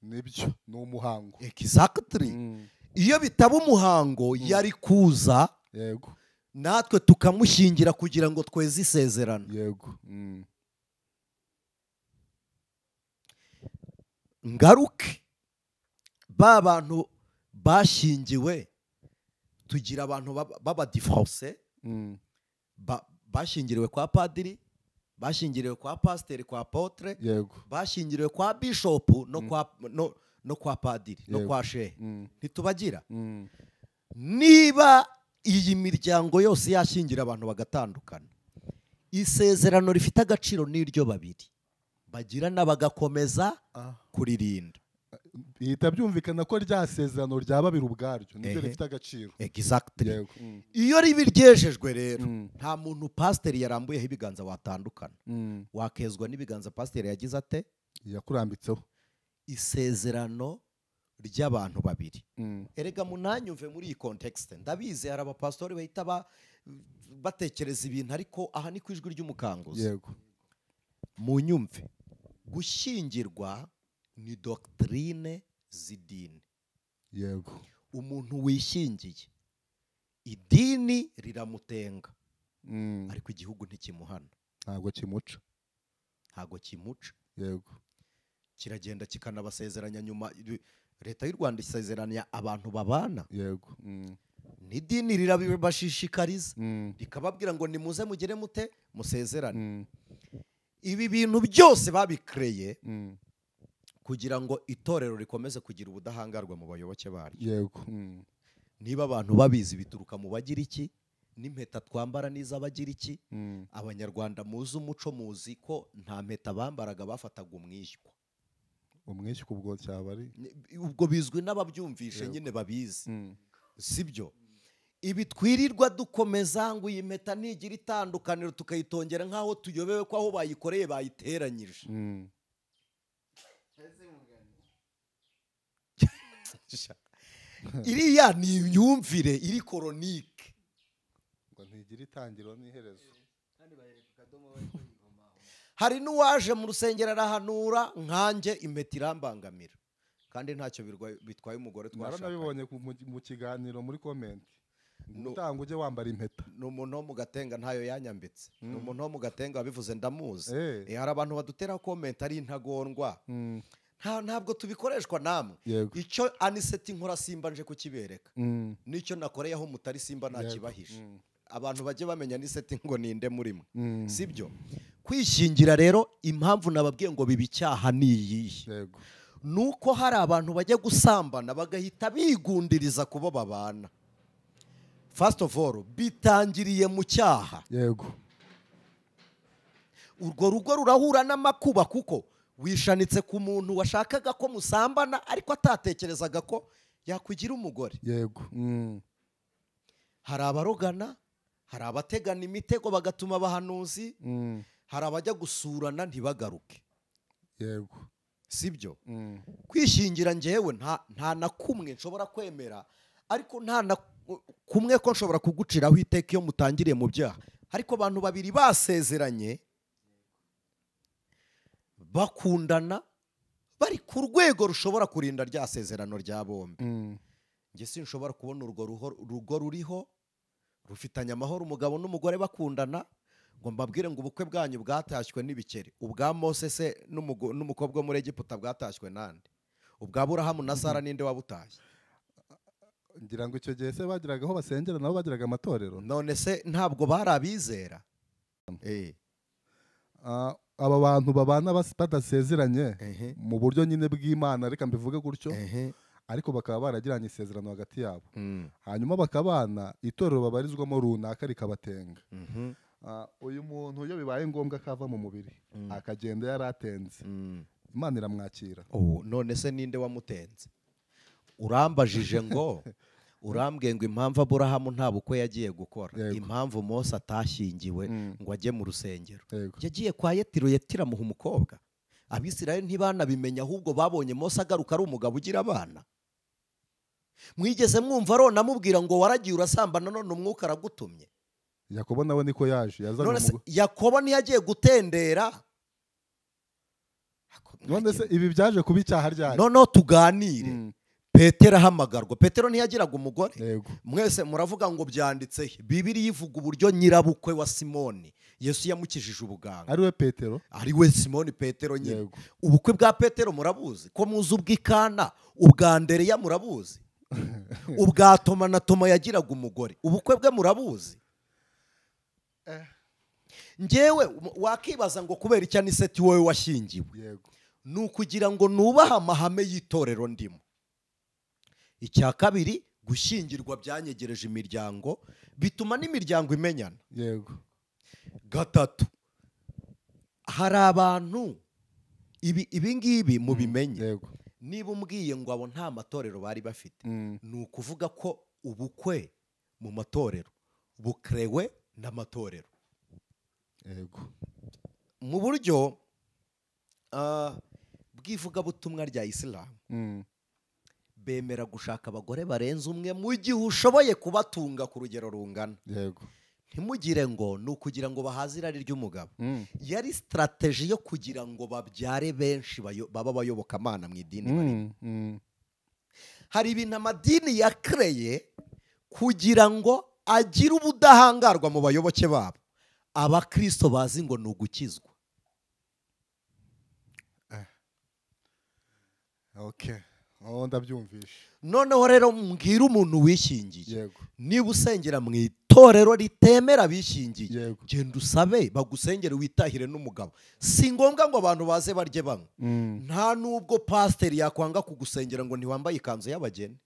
Nibyo, ni umuhango. Exactly. Iyo bitaba umuhango yari kuza natwe tukamushyingira kugira ngo tweze isezerano. Ngaruke ba bantu bashyingiwe, tugira abantu baba divorce, bashyingiriwe kwa padiri, bashyingiriwe kwa pasiteri, kwa apotre, bashyingiriwe kwa bishop no kwa padiri no kwa shehe. Ntitubagira? Niba iyi miryango yose yashyingira abantu bagatandukana, isezerano rifite agaciro n'iryo babiri bagirana bagakomeza kuririnda. Bihita byumvikana ko rya sezerano rya babiri ubwaryo nibyo rifite agaciro. Exactly. Iyo ribi ryejejwe rero, nta muntu pasiteri yarambuyeho ibiganza watandukana. Wakezwa n'ibiganza pasiteri yagize ate? Yakurambitseho. Isezerano ry'abantu babiri. Erega munanyumve muri iyi context. Ndabizi hari abapastori bahita batekereza ibintu, ariko aha ni ku ijwi ry'umukanguzi. Munyumve, gushyingirwa ni doctrine z'idini. Umuntu wishingiye idini riramutenga, ariko igihugu ntikimuhana. Ntabwo kimuca. Kiragenda kikanabasezeranya nyuma. Leta y'u Rwanda isezeranya abantu babana. N'idini rirabibashishikariza rikababwira ngo nimuze mugere mute musezerane. Ibi bintu byose babikreye kugira ngo itorero rikomeze kugira ubudahangarwa mu bayoboke baryo. Niba abantu babizi bituruka mu bagira iki, n'impeta twambara n'iz'abagira iki. Abanyarwanda muzi umuco, muzi ko nta mpeta bambaraga, bafataga umwishywa. Umwishywa ubwo cyaba ari ubwo bizwi n'ababyumvishe nyine babizi. Sibyo? Ibi twirirwa dukomeza ngo iyi mpeta ntigira itandukaniro tukayitongera nk'aho tuyobewe ko aho bayikoreye bayiteranyije. iriya ni imyumvire iri koronike ngo ntigira itangiro n'iherezo. hari n'uwaje mu rusengero arahanura nkanjye impeta irambangamira kandi ntacyo bitwaye umugore twashakanye. Naranabibonye mu kiganiro muri comment. Utanga uje wambara impeta. Ni umuntu wo mu Gatenga ntayo yanyambitse. Ni umuntu wo mu Gatenga wabivuze ndamuzi. Hari abantu badutera comment ari intagondwa. Ntabwo tubikoreshwa namwe. Icyo Aniseti nkora simba nje kukibereka. Nicyo nakoreye aho mutari simba ntakibahisha. Abantu bajye bamenya Aniseti ngo ninde murimo. Sibyo? Kwishingira rero impamvu nababwiye ngo biba icyaha ni iyihe. Nuko hari abantu bajya gusambana bagahita bigundiriza kubo babana. First of all, bitangiriye mu cyaha. Yego. Urwo rugo rurahura n'amakuba kuko wishanitse ku muntu washakaga ko musambana ariko atatekerezaga ko yakugira umugore. Yego. Hari abarogana, hari abategana imitego bagatuma abahanuzi, hari abajya gusurana ntibagaruke. Yego. Sibyo? Kwishingira njyewe nta na kumwe nshobora kwemera, ariko nta na kumwe ko nshobora kuguciraho iteka iyo mutangiriye mu byaha. Ariko abantu babiri basezeranye bakundana bari ku rwego rushobora kurinda rya sezerano rya bombi. Njye sinshobora kubona urwo rugo ruriho rufitanye amahoro umugabo n'umugore bakundana ngo mbabwire ngo ubukwe bwanyu bwatashywe n'ibikeri. Ubwa Mose se n'umukobwa wo muri Egiputa bwatashywe nande? Ubwa Aburahamu na Sara ninde wabutashye? Ngira ngo icyo gihe se bagiraga aho basengera nabo bagiraga amatorero. None se ntabwo barabizera? Aba bantu babana badasezeranye mu buryo nyine bw'Imana, reka mbivuge gutyo, ariko bakaba baragiranye isezerano hagati yabo. Hanyuma bakabana, itorero babarizwamo runaka rikabatenga. Uyu muntu iyo bibaye ngombwa akava mu mubiri akagenda yaratenze, Imana iramwakira. None se ninde wamutenze? Urambajije ngo urambwiye ngo impamvu Aburahamu nta bukwe yagiye gukora, impamvu Mose atashyingiwe ngo ajye mu rusengero, yagiye kwa Yetiro, Yetiro amuha umukobwa. Abisirayeli ntibanabimenya, ahubwo babonye Mose agaruka ari umugabo ugira abana. Mwigeze mwumva Aroni amubwira ngo waragiye urasambana none umwuka aragutumye? Yakobo nawe niko yaje yazanye Yakobo ntiyagiye gutendera. None se ibi byaje kuba icyaha ryari? Noneho tuganire. Petero ahamagarwa. Petero ntiyagiraga umugore. Mwese muravuga ngo byanditse he? Bibiliya ivuga uburyo nyirabukwe wa Simoni Yesu yamukijije ubuganga. Ari we Petero? Ari we Simoni Petero nyine. Ubukwe bwa Petero murabuzi ko muzi ubw'Ikana, ubwa Andereya murabuzi, ubwa Toma na Toma yagiraga umugore. Ubukwe bwe murabuzi? Njyewe wakibaza ngo kubera icyo Aniseti wowe washyingiwe, ni ukugira ngo nubahe amahame y'itorero ndimo. Icya kabiri, gushyingirwa byanyegereje imiryango, bituma n'imiryango imenyana. Gatatu, hari abantu ibi ngibi mubimenye. Niba umbwiye ngo abo nta matorero bari bafite, ni ukuvuga ko ubukwe mu matorero bukerewe n'amatorero. Mu buryo bw'ivugabutumwa rya Isilamu, bemera gushaka abagore barenze umwe mu gihe ushoboye kubatunga ku rugero rungana. Ntimugire ngo ni ukugira ngo bahaze irari ry'umugabo. Yari strategy yo kugira ngo babyare benshi baba abayobokamana mu idini barimo. Hari ibintu amadini yakreye kugira ngo agire ubudahangarwa mu bayoboke babo. Abakristo bazi ngo ni ugukizwa. Ndabyumvisha. Noneho rero mbwira umuntu wishingiye, niba usengera mu itorero ritemera bishingiye, genda usabe bagusengere witahire n'umugabo. Si ngombwa ngo abantu baze barye banywe. Nta nubwo pasiteri yakwanga kugusengera ngo ntiwambaye ikanzu y'abageni.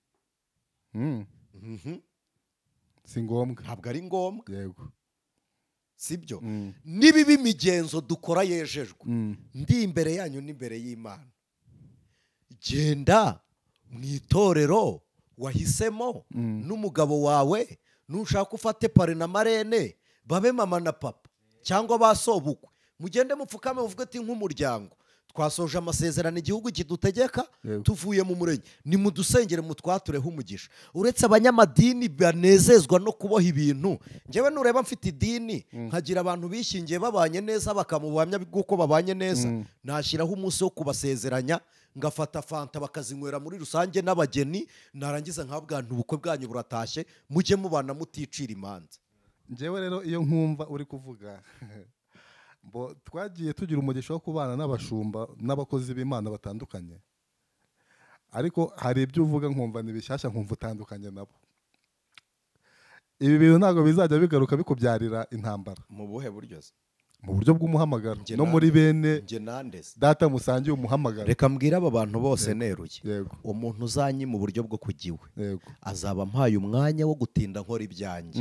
Si ngombwa. Ntabwo ari ngombwa. Sibyo? Nibiba imigenzo dukora yejejwe, ndi imbere yanyu n'imbere y'Imana. Genda mu itorero wahisemo n'umugabo wawe, nushaka ufate pare na marene babe mama na papa cyangwa basobukwe, mugende mupfukame muvuge ati nk'umuryango twasoje amasezerano igihugu kidutegeka tuvuye mu murenge, ni mudusengere mutwatureho umugisha. Uretse abanyamadini banezezwa no kuboha ibintu, njyewe nureba mfite idini nkagira abantu bishingiye babanye neza bakamubuhamya bw'uko babanye neza, nashyiraho umunsi wo kubasezeranya ngafata fanta bakazinywera muri rusange n'abageni, narangiza nkabwira nti ubukwe bwanyu buratashye mujye mubana muticira imanza. Njyewe rero iyo nkumva uri kuvuga twagiye tugira umugisha wo kubana n'abashumba n'abakozi b'Imana batandukanye, ariko hari ibyo uvuga nkumva ni bishyashya, nkumva utandukanye nabo. Ibi bintu ntabwo bizajya bigaruka bikubyarira intambara. Mu buhe buryo se? Mu buryo bw'umuhamagaro no muri bene data musangiye umuhamagaro. Reka mbwira aba bantu bose neruye, umuntu uzanyi mu buryo bwo kugiwe azaba mpaye umwanya wo gutinda nkora ibyanjye.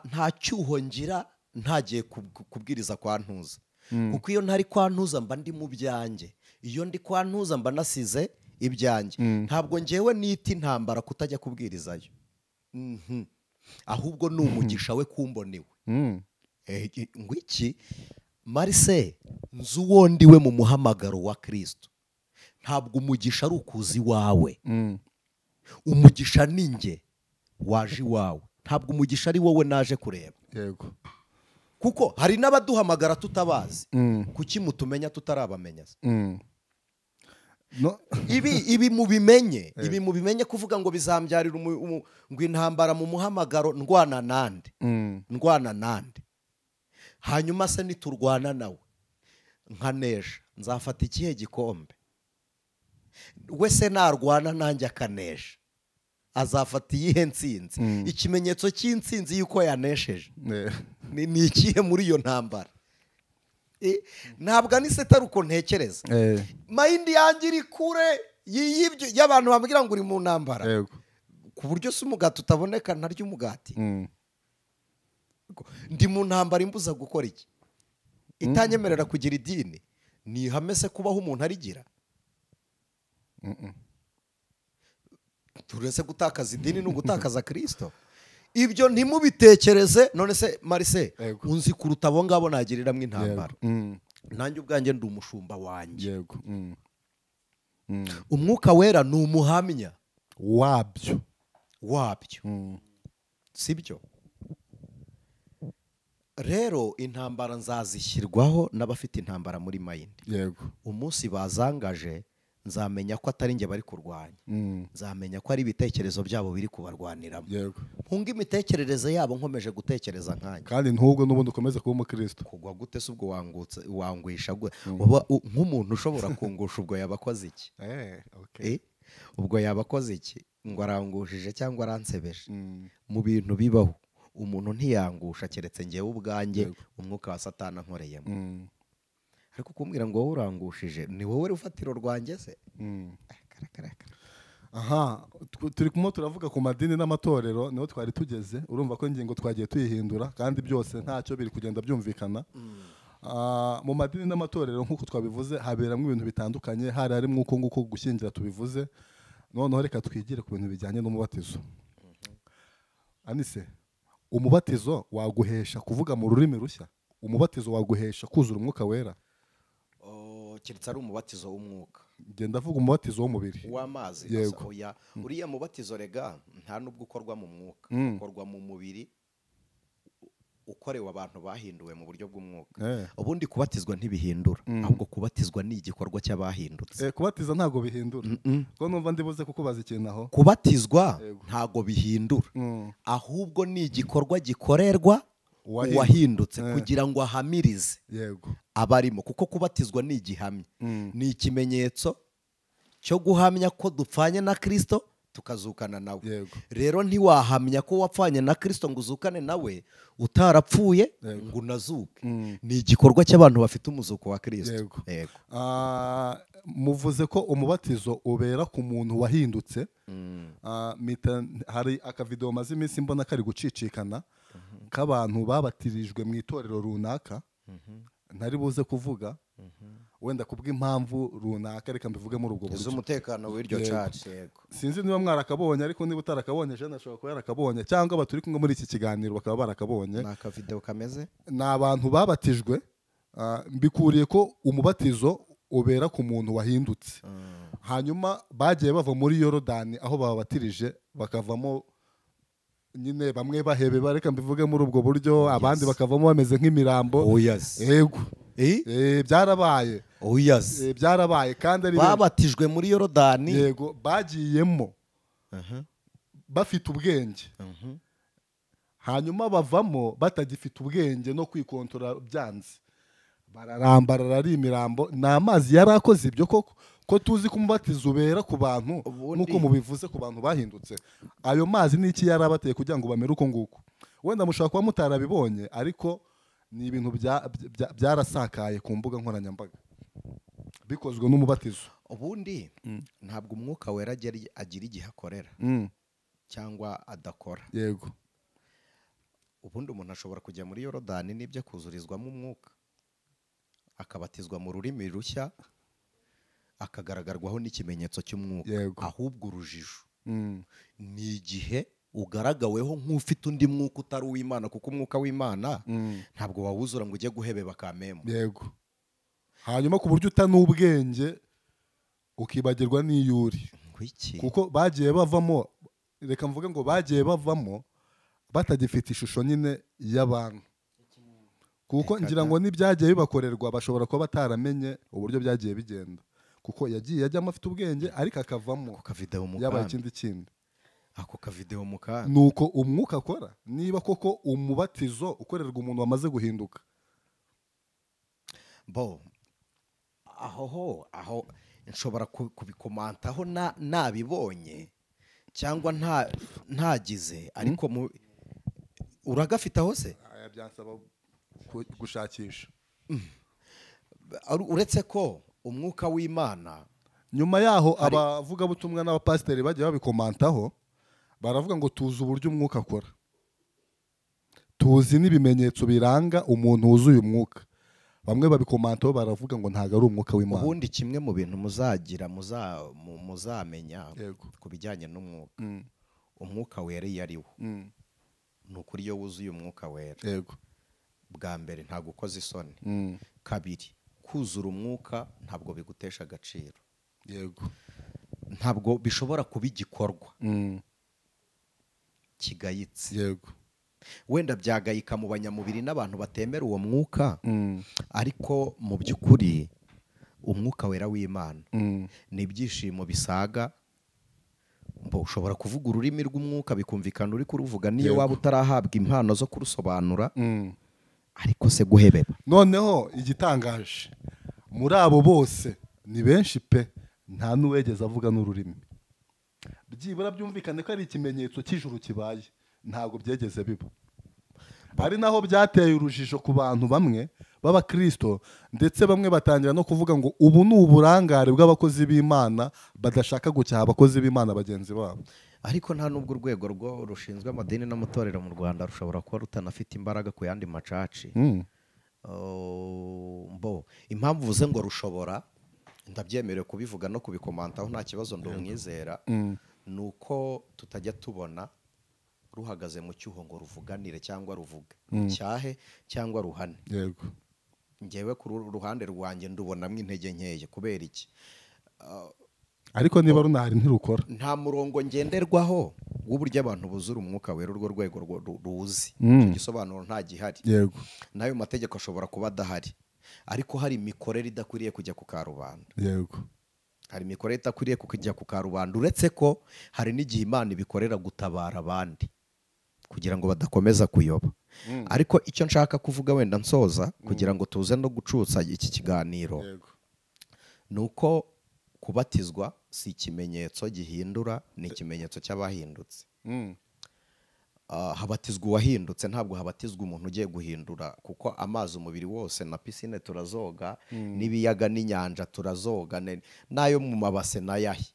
Nta cyuho ngira ntagiye kubwiriza kwa Ntuza, kuko iyo ntari kwa Ntuza mba ndi mu byanjye, iyo ndi kwa Ntuza mba nasize ibyanjye. Ntabwo njyewe nita intambara kutajya kubwirizayo, ahubwo ni umugisha we kumbonewe. Ngwiki Marcel nzi uwo ndiwe mu muhamagaro wa Kristo. Ntabwo umugisha ari ukuzi wawe, umugisha ni njye waje iwawe, ntabwo umugisha ari wowe naje kureba. Yego, kuko hari n'abaduhamagara tutabazi, kuki mutumenya tutarabamenya? Ibi mubimenye kuvuga ngo bizambyarira ngo intambara mu muhamagaro ndwana nande. Hanyuma se niturwana nawe nkanesha, nzafata ikihe gikombe? Wese narwana nanjye akanesha, azafata iyihe ntsinzi? Ikimenyetso cy'intsinzi yuko yanesheje ni ikihe muri iyo ntambara? Ntabwo aniseta uko ntekereza. Mayindi yanjye iri kure y'ibyo y'abantu bambwira ngo uri mu ntambara, ku buryo se umugati utaboneka ntarya umugati. Ndi mu ntambara imbuza gukora iki? Itanyemerera kugira idini, ni ihame se kubaho umuntu arigira? Turese gutakaza idini no gutakaza Kristo. Ibyo ntimubitekereze. None se Marcel unzi kuruta abo ngabo nagiriramwe intambara. Nanjye ubwanjye ndi umushumba wanjye. Umwuka wera ni umuhamya wabyo. Sibyo? Rero intambara nzazishyirwaho n'abafite intambara muri Mayindi. Umunsi bazangaje nzamenya ko atari njye bari kurwanya, nzamenya ko ari ibitekerezo byabo biri kubarwaniramo. Nkunga imitekerereze yabo nkomeje gutekereza nkanjye. Kandi ntubwo n'ubundi ukomeze kuba umukristo. Kugwa gute se ubwo wangwisha gwe? Nk'umuntu ushobora kungusha ubwo yabakoze iki? Ubwo yabakoze iki? Ngo arangushije cyangwa aransebeje? Mu bintu bibaho umuntu ntiyangusha keretse njyewe ubwanjye umwuka wa Satani ankoreyemo. Ariko kumbwira ngo wowe urangushije, ni wowe rufatiro rwanjye se? Aha, turi kumwe turavuga ku madini n'amatorero, niho twari tugeze. Urumva ko ingingo twagiye tuyihindura kandi byose ntacyo biri kugenda byumvikana. Mu madini n'amatorero nk'uko twabivuze haberamo ibintu bitandukanye, harimo uko nguko gushyingira tubivuze. Noneho reka twigire ku bintu bijyanye n'umubatizo. Anise, umubatizo waguhesha kuvuga mu rurimi rushya? Umubatizo waguhesha kuzura umwuka wera? Keretse ari umubatizo w'umwuka. Genda vuga umubatizo w'umubiri w'amazi. Uriya mubatizo rega nta nubwo ukorwa mu mwuka, ukorwa mu mubiri, ukorewe abantu bahinduwe mu buryo bw'umwuka. Ubundi kubatizwa ntibihindura, ahubwo kubatizwa ni igikorwa cy'abahindutse. Kubatiza ntago bihindura. Ko numva ndibuze kukubaza ikintu aho. Kubatizwa ntago bihindura, ahubwo ni igikorwa gikorerwa uwahindutse kugira ngo ahamirize abarimo. Kuko kubatizwa ni igihamya, ni ikimenyetso cyo guhamya ko dupfanye na Kristo tukazukana nawe. Rero ntiwahamya ko wapfanye na Kristo ngo uzukane nawe utarapfuye ngo unazuke. Ni igikorwa cy'abantu bafite umuzuko wa Kristo. Muvuze ko umubatizo ubera ku muntu wahindutse. Hari akavideo maze iminsi mbona kari gucicikana k'abantu babatirijwe mu itorero runaka, ntari buze kuvuga wenda kubw'impamvu runaka, reka mbivuge muri ubwo buryo z'umutekano w'iryo church. Sinzi niba mwarakabonye, ariko niba utarakabonye je nashobora kuba yarakabonye, cyangwa abaturi kumwe muri iki kiganiro bakaba barakabonye. Naka video kameze ni abantu babatijwe. Mbikuriye ko umubatizo ubera ku muntu wahindutse. Hanyuma bagiye bava muri Yorodani aho babatirije bakavamo nyine bamwe bahebe bareka mbivuge muri ubwo buryo, abandi bakavamo bameze nk'imirambo. Yego byarabaye. Byarabaye kandi ari babatijwe muri Yorodani. Yego bagiyemo bafite ubwenge, hanyuma bavamo batagifite ubwenge no kwikontora byanze, bararambarara ari imirambo. Ni amazi yari akoze ibyo koko ko tuzi ko umubatizo ubera ku bantu nuko mubivuze ku bantu bahindutse. Ayo mazi ni iki yari abateye kugira ngo bamere uko nguko? Wenda mushobora kuba mutarabibonye, ariko ni ibintu byarasakaye ku mbuga nkoranyambaga bikozwe n'umubatizo. Ubundi ntabwo umwuka wera agira igihe akorera cyangwa adakora. Yego. Ubundi umuntu ashobora kujya muri Yorodani n'ibyo kuzurizwamo umwuka, akabatizwa mu rurimi rushya, akagaragarwaho n'ikimenyetso cy'umwuka. Ahubwo urujijo ni igihe ugaragaweho nk'ufite undi mwuka utari uw'Imana, kuko umwuka w'Imana ntabwo wawuzura ngo ujye guhebeba kamemo. Yego. Hanyuma ku buryo utanubwenge ukibagirwa n'iyuri, kuko bagiye bavamo, reka mvuge ngo bagiye bavamo batagifite ishusho nyine y'abantu, kuko ngira ngo n'ibyagiye bibakorerwa bashobora kuba bataramenye uburyo byagiye bigenda, kuko yagiye ajyamo afite ubwenge ariko akavamo yabaye ikindi kindi. Ako kavideo mukandi nuko umwuka akora. Niba koko umubatizo ukorerwa umuntu wamaze guhinduka, aho nshobora kubikomantaho nabibonye cyangwa ntagize, ariko uragafite aho se byansaba gushakisha. Uretse ko umwuka w'Imana nyuma yaho abavugabutumwa n'abapasiteri bagiye babikomantaho, baravuga ngo tuzi uburyo umwuka akora, tuzi n'ibimenyetso biranga umuntu wuzuye umwuka. Bamwe babikomantaho baravuga ngo ntago ari umwuka w'Imana. Ubundi kimwe mu bintu muzamenya ku bijyanye n'umwuka, umwuka wera iyo ari wo, ni ukuri iyo wuzuye umwuka wera. Bwa mbere ntabwo ukoze isoni. Kabiri, kuzura umwuka ntabwo bigutesha agaciro. Ntabwo bishobora kuba igikorwa kigayitse. Wenda byagayika mu banyamubiri n'abantu batemera uwo mwuka, ariko mu by'ukuri umwuka wera w'Imana ni ibyishimo bisaga. Ushobora kuvuga ururimi rw'umwuka bikumvikana uri kuruvuga niyo waba utarahabwa impano zo kurusobanura, ariko se guhebeba. Noneho igitangaje muri abo bose ni benshi pe, nta n'uwegeze avuga n'ururimi. Byibura byumvikane ko ari ikimenyetso cy'ijuru kibaye, ntabwo byegeze biba. Ari naho byateye urujijo ku bantu bamwe b'abakristo, ndetse bamwe batangira no kuvuga ngo ubu ni uburangare bw'abakozi b'Imana badashaka gucyaha abakozi b'Imana bagenzi babo. Ariko nta nubwo urwego rwo rushinzwe amadini n'amatorero mu Rwanda rushobora kuba rutanafite imbaraga ku yandi macaci. Impamvu uvuze ngo rushobora, ndabyemerewe kubivuga no kubikomantaho nta kibazo, ndumwizera, ni uko tutajya tubona ruhagaze mu cyuho ngo ruvuganire cyangwa ruvuge, cyahe cyangwa ruhane. Ngewe ku ruhande rwanjye ndubonamo intege nkeye. Kubera iki? Ariko niba runahari ntirukora. Nta murongo ngenderwaho w'uburyo abantu buzura umwuka wera, urwo rwego ruzi. Icyo gisobanuro nta gihari. N'ayo mategeko ashobora kuba adahari, ariko hari imikorere idakwiriye kujya ku karubanda. Hari imikorere idakwiriye kujya ku karubanda, uretse ko hari n'igihe Imana ibikorera gutabara abandi kugira ngo badakomeza kuyoba. Ariko icyo nshaka kuvuga wenda nsoza kugira ngo tuze no gucutsa iki kiganiro, ni uko kubatizwa si ikimenyetso gihindura, ni ikimenyetso cy'abahindutse. Habatizwa uwahindutse, ntabwo habatizwa umuntu ugiye guhindura, kuko amazi umubiri wose na pisine turazoga, n'ibiyaga n'inyanja turazoga, n'ayo mu mabase n'ayahi,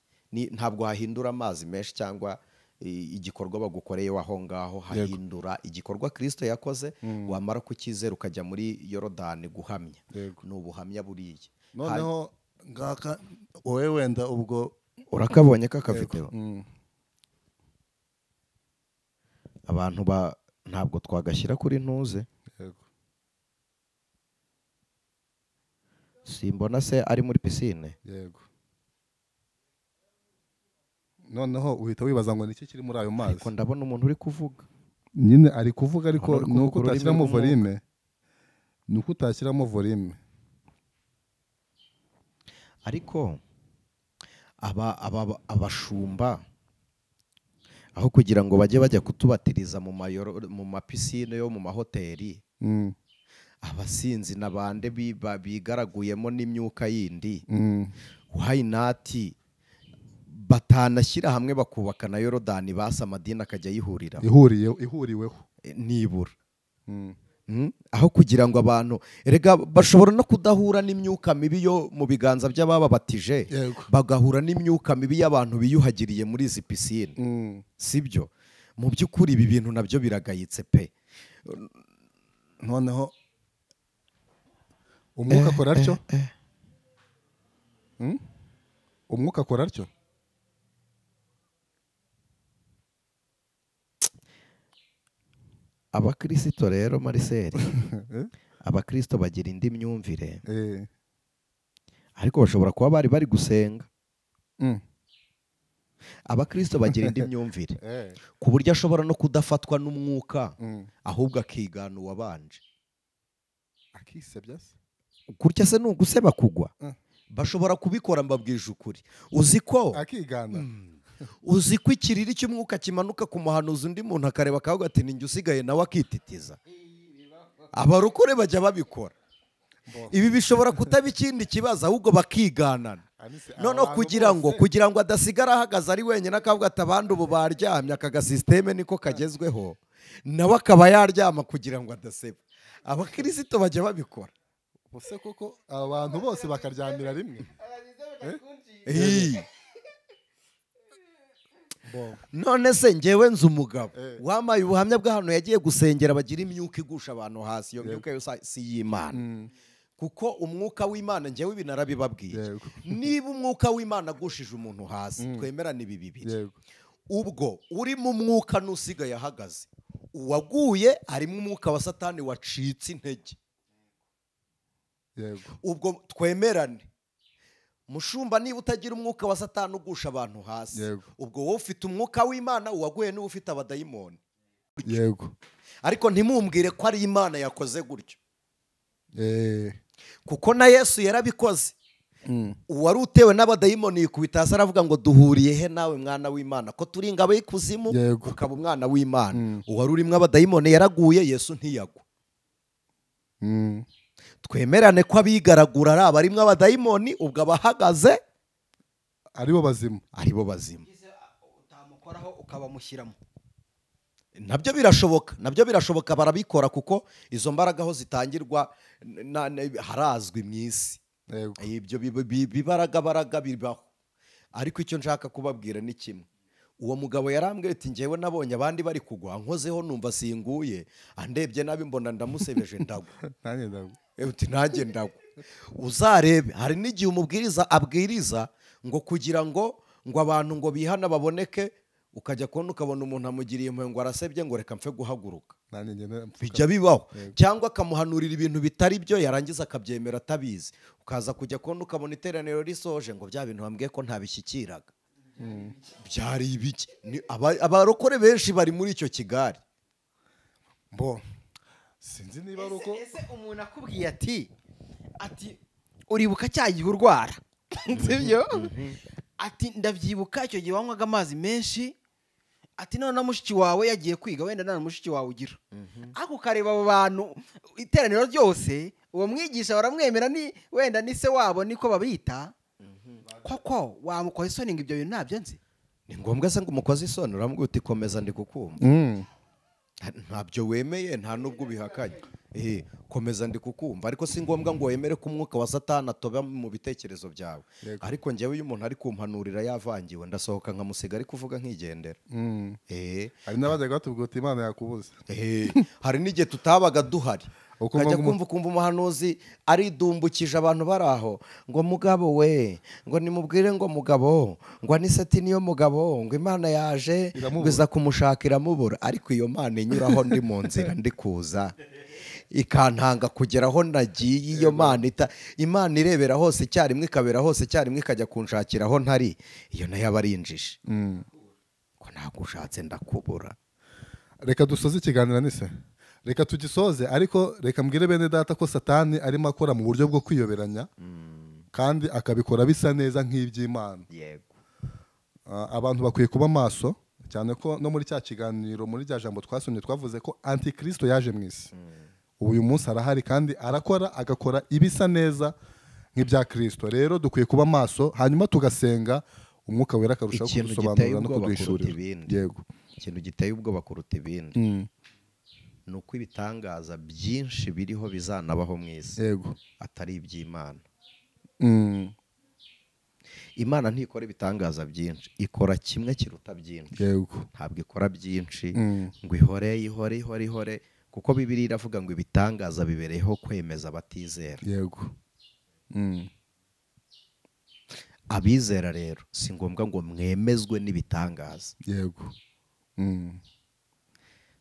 ntabwo hahindura amazi menshi cyangwa igikorwa bagukoreye aho ngaho. Hahindura igikorwa Kristo yakoze, wamara kukizera ukajya muri Yorodani guhamya. Ni ubuhamya buriya. Noneho ngaka wowe wenda ubwo urakabonye kakafiteho abantu ntabwo twagashyira kuri ntuze. simbona se ari muri pisine. yego. Noneho uhita wibaza ngo niki kiri muri ayo mazi. Ariko ndabona umuntu uri kuvuga. Nyine ari kuvuga ariko Umuntu uri nuko kuvuga utashyiramo ururimi volume. Nuko utashyiramo volume. Ariko abashumba aho kugira ngo bajye bajya kutubatiriza mu mapisine yo mu mahoteli, abasinzi n'abande bigaraguyemo n'imyuka yindi, why not batanashyira hamwe bakubaka na Yorodani basa amadini akajya yihurira ihuriweho nibura. Aho kugira ngo abantu erega bashobora no kudahura n'imyuka mibi yo mu biganza by'abababatije, bagahura n'imyuka mibi y'abantu biyuhagiriye muri izi pisine. Sibyo? Mu by'ukuri ibi bintu nabyo biragayitse pe. Noneho umwuka akora atyo. Umwuka akora atyo. Abakristo rero Marcel, abakristo bagira indi myumvire, ariko bashobora kuba bari gusenga. Abakristo bagira indi myumvire ku buryo ashobora no kudafatwa n'umwuka, ahubwo akigana uwabanje. Akisebya se? Kurya se n'uguseba kugwa. Bashobora kubikora, mbabwije ukuri. Uzi ko akigana. Uzi ko ikiriri cy'umwuka kimanuka ku muhanuzi, undi muntu akareba akavuga ati ninjye usigaye, nawe akititiza. Abarokore bajya babikora. Ibi bishobora kutaba ikindi kibazo, ahubwo bakiganana. Noneho kugira ngo adasigara ahagaze ari wenyine akavuga ati abandi ubu baryamye, aka gasisiteme niko kagezweho, nawe akaba yaryama kugira ngo adaseba. Abakristo bajya babikora. Bose koko abantu bose bakaryamira rimwe. None se njyewe nzi umugabo wamaye ubuhamya bw'ahantu yagiye gusengera bagira imyuka igusha abantu hasi. Iyo myuka yose si y'Imana, kuko umwuka w'Imana njyewe ibi narabibabwiye. Niba umwuka w'Imana agushije umuntu hasi, twemerane ibi bibiri. Ubwo uri mu mwuka n'usigaye ahagaze, uwaguye harimo umwuka wa Satani wacitse intege. Ubwo twemerane, mushumba, niba utagira umwuka wa Satani ugusha abantu hasi, ubwo wowe ufite umwuka w'Imana, uwaguye niwe ufite abadayimoni. Ariko ntimumbwire ko ari Imana yakoze gutyo, kuko na Yesu yarabikoze. Uwari utewe n'abadayimoni yikubita hasi aravuga ngo duhuriye he nawe mwana w'Imana, ko turi ingabo y'ikuzimu ukaba umwana w'Imana. Uwari urimo abadayimoni yaraguye, Yesu ntiyagwa. Twemerane ko abigaragura ari abarimwe abadayimoni, ubwo abahagaze aribo bazima. Utamukoraho ukabamushyiramo. Nabyo birashoboka, barabikora, kuko izo mbaraga aho zitangirwa harazwi mu isi. Ibyo bibaraga bibaho. Ariko icyo nshaka kubabwira ni kimwe. Uwo mugabo yarambwiye ati njyewe nabonye abandi bari kugwa, nkozeho numva singuye, andebye nabi mbona ndamusebeje ndagwa. Nanjye ndagwa. Uzarebe, hari n'igihe umubwiriza abwiriza ngo kugira ngo abantu ngo bihana baboneke, ukajya kubona ukabona umuntu amugiriye impuhwe ngo arasebye ngo reka mpfe guhaguruka. Bijya bibaho. Cyangwa akamuhanurira ibintu bitari byo, yarangiza akabyemera atabizi. Ukaza kujya kubona ukabona iteraniro risoje ngo bya bintu bambwiye ko ntabishyikiraga. Byari ibiki? Abarokore benshi bari muri icyo kigari. Sinzi niba ari uko ese umuntu akubwiye ati uribuka cya gihe urwara, sibyo? Ati ndabyibuka icyo gihe wanywaga amazi menshi, ati none na mushiki wawe yagiye kwiga, wenda nta mushiki wawe ugira. Ako kareba abo bantu iteraniro ryose, uwo mwigisha baramwemera, ni wenda ni se wabo niko babita. Koko wamukoze isoni ngo ibyo bintu ntabyo nzi? Ni ngombwa se ngo umukoze isoni uramubwira uti komeza ndi kukumva? Ntabyo wemeye, nta nubwo ubihakanye. Komeza ndi kukumva, ariko si ngombwa ngo wemere ko umwuka wa Satani atoba mu bitekerezo byawe. Ariko njyewe iyo umuntu ari kumpanurira yavangiwe, ndasohoka nkamusiga ari kuvuga nkigendera. hari n'abajyaga batubwira uti Imana yakubuze. Hari n'igihe tutabaga duhari, ukajya kumva umuhanuzi aridumbukije abantu bari aho ngo mugabo we, ngo nimubwire ngo mugabo, ngo aniseti niyo mugabo, ngo Imana yaje ngo iza kumushaka iramubura. Ariko iyo Mana inyuraho ndi mu nzira ndi kuza, ikantanga kugera aho nagiye. Iyo Imana irebera hose icyarimwe, ikabera hose icyarimwe, ikajya kunshakira aho ntari, iyo nayo aba ari injiji. Ko ntabwo ushatse ndakubura. Reka dusoze ikiganiro nise, reka tugisoze, ariko reka mbwire bene data ko Satani arimo akora mu buryo bwo kwiyoberanya kandi akabikora bisa neza nk'iby'Imana. Yego. Abantu bakwiye kuba maso cyane ko no muri cya kiganiro, muri rya jambo twasomye, twavuze ko antikristo yaje mu isi. Ubu uyu munsi arahari kandi arakora, agakora ibisa neza nk'ibya Kristo. Rero dukwiye kuba maso, hanyuma tugasenga, umwuka wera akarushaho kudusobanurira no kuduhishurira. Yego. Ikintu giteye ubwoba kuruta ibindi ni uko ibitangaza byinshi biriho bizanabaho mu isi atari iby'Imana. Imana ntikora ibitangaza byinshi, ikora kimwe kiruta byinshi. Ntabwo ikora byinshi ngo ihore, kuko Bibiliya iravuga ngo ibitangaza bibereyeho kwemeza abatizera. Abizera rero si ngombwa ngo mwemezwe n'ibitangaza.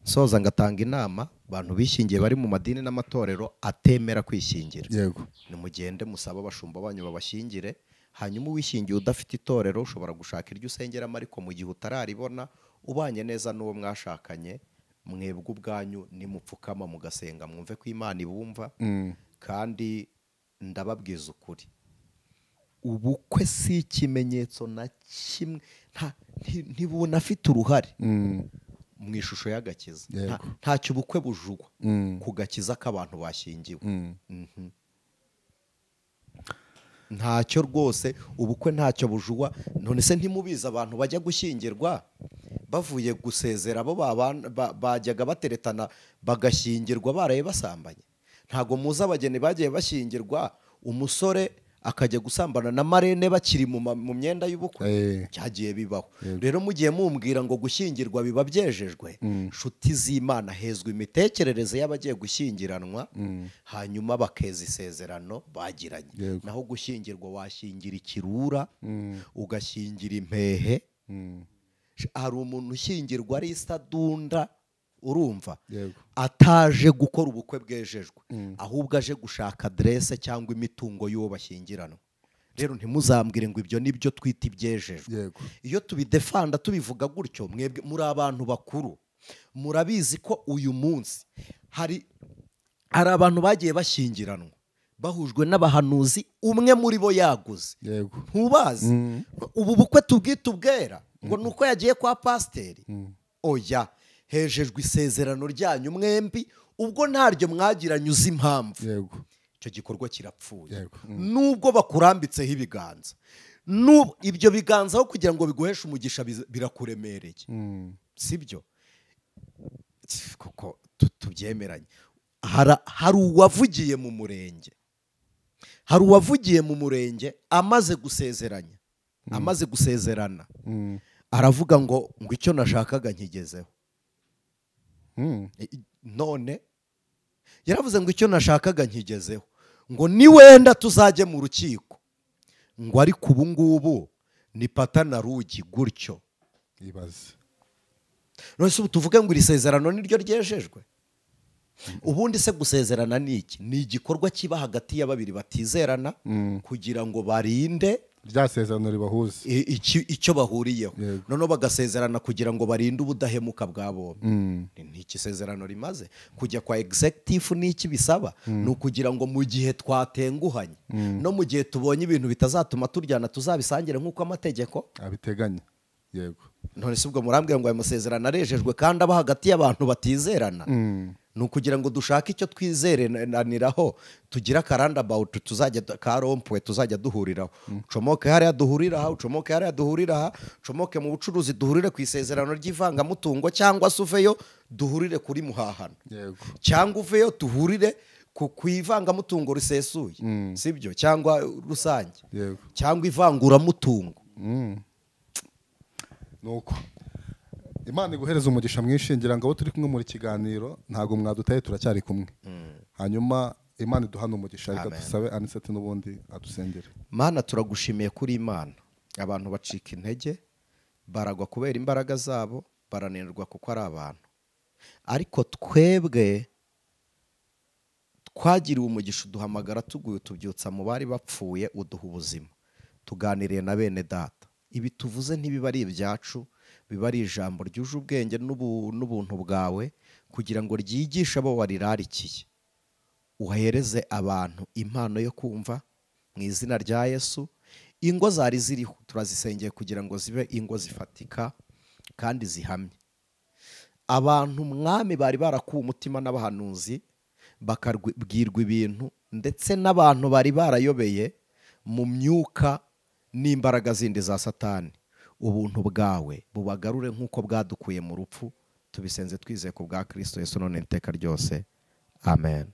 Soza ngatanga inama abantu bishingiye bari mu madini n'amatorero atemera kwishingira. Nimugende musaba abashumba banyu babashyingire, hanyuma uwishingiye udafite itorero ushobora gushaka iryo usengeramo, ariko mu gihe utararibona ubanye neza n'uwo mwashakanye, mwebwe ubwanyu nimupfukama mugasenga mwumve ko Imana ibumva. Kandi ndababwiza ukuri, ubukwe si ikimenyetso na kimwe, ntibunafite uruhare mu ishusho y'agakiza. Ntacyo ubukwe bujugwa ku gakiza k'abantu bashyingiwe. Ntacyo rwose, ubukwe ntacyo bujugwa. None se ntimubizi abantu bajya gushyingirwa bavuye gusezera, abo bajyaga bateretana bagashyingirwa baraye basambanye? Ntago muzi abageni bagiye bashyingirwa umusore akajya gusambana na marene bakiri mu myenda y'ubukwe? Cyagiye bibaho. Rero mugiye mumbwira ngo gushyingirwa biba byejejwe, nshuti z'Imana, hezwa imitekerereze y'abagiye gushyingiranwa, hanyuma bakeza isezerano bagiranye. Naho gushyingirwa washyingira ikirura, ugashyingira impehe. Hari umuntu ushyingirwa ari isadunda, urumva, ataje gukora ubukwe bwejejwe, ahubwo aje gushaka adresse cyangwa imitungo y'uwo bashyingiranwa. Rero ntimuzambwire ngo ibyo nibyo twita ibyejejwe. Iyo tubidefanda tubivuga gutyo, mwebwe muri abantu bakuru murabizi ko uyu munsi hari abantu bagiye bashyingiranwa bahujwe n'abahanuzi, umwe muri bo yaguze. Ntubazi ubu bukwe tubwita ubwera ngo nuko yagiye kwa pasiteri? Oya, hejejwe isezerano ryanyu mwembi, ubwo ntaryo mwagiranye uzi impamvu. Icyo gikorwa kirapfuye. Nubwo bakurambitseho ibiganza, ibyo biganza aho kugira ngo biguheshe umugisha birakuremereye. Sibyo? Kuko tubyemeranye. Hari uwavugiye mu murenge, amaze gusezerana, aravuga ngo icyo nashakaga nkigezeho. None yaravuze ngo icyo nashakaga nkigezeho, ngo ni wenda tuzajye mu rukiko, ngo ariko ubu ngubu ni pata na rugi gutyo. None se ubu tuvuge ngo iri sezerano niryo ryejejwe? Ubundi se gusezerana ni iki? Ni igikorwa kiba hagati ya babiri batizerana kugira ngo barinde rya sezerano ribahuza icyo bahuriyeho. Noneho bagasezerana kugira ngo barinde ubudahemuka bwa bombi. Ni iki sezerano rimaze? Kujya kwa executive ni iki bisaba? Ni ukugira ngo mu gihe twatenguhanye no mu gihe tubonye ibintu bitazatuma turyana tuzabisangire nk'uko amategeko abiteganya. None se ubwo murambwira ngo aya masezerano arejejwe kandi aba hagati y'abantu batizerana? Ni ukugira ngo dushake icyo twizeraniraho, tugire akarandabawuti tuzajya karompwe tuzajya duhuriraho. Ucomoke hariya duhurira aha, ucomoke hariya duhurira aha, ucomoke mu bucuruzi duhurire ku isezerano ry'ivangamutungo, cyangwa se uveyo duhurire kuri muhahano, cyangwa uveyo duhurire ku ivangamutungo risesuye, sibyo? Cyangwa rusange, cyangwa ivanguramutungo. Nuko Imana iguhereza umugisha mwinshi. Ngira ngo abo turi kumwe muri kiganiro ntago mwadutaye, turacyari kumwe. Hanyuma Imana iduhana umugisha. Reka dusabe Anisete n'ubundi adusengere. Mana, turagushimiye kuri Imana. Abantu bacika intege, baragwa kubera imbaraga zabo, barananirwa kuko ari abantu. Ariko twebwe twagiriwe umugisha uduhamagara tuguye utubyutsa mu bari bapfuye uduha ubuzima. Tuganiriye na bene data, ibi tuvuze ntibiba ari ibyacu, biba ari ijambo ryuje ubwenge n'ubuntu bwawe, kugira ngo ryigishe abo warirarikiye, uhereze abantu impano yo kumva mu izina rya Yesu. Ingo zari ziriho turazisengeye kugira ngo zibe ingo zifatika kandi zihamye. Abantu mwami bari barakuwe umutima n'abahanuzi bakabwirwa ibintu, ndetse n'abantu bari barayobeye mu myuka n'imbaraga zindi za Satani, ubuntu bwawe bubagarure nk'uko bwadukuye mu rupfu. Tubisenze twizeye ku bwa Kristo Yesu none iteka ryose, amen.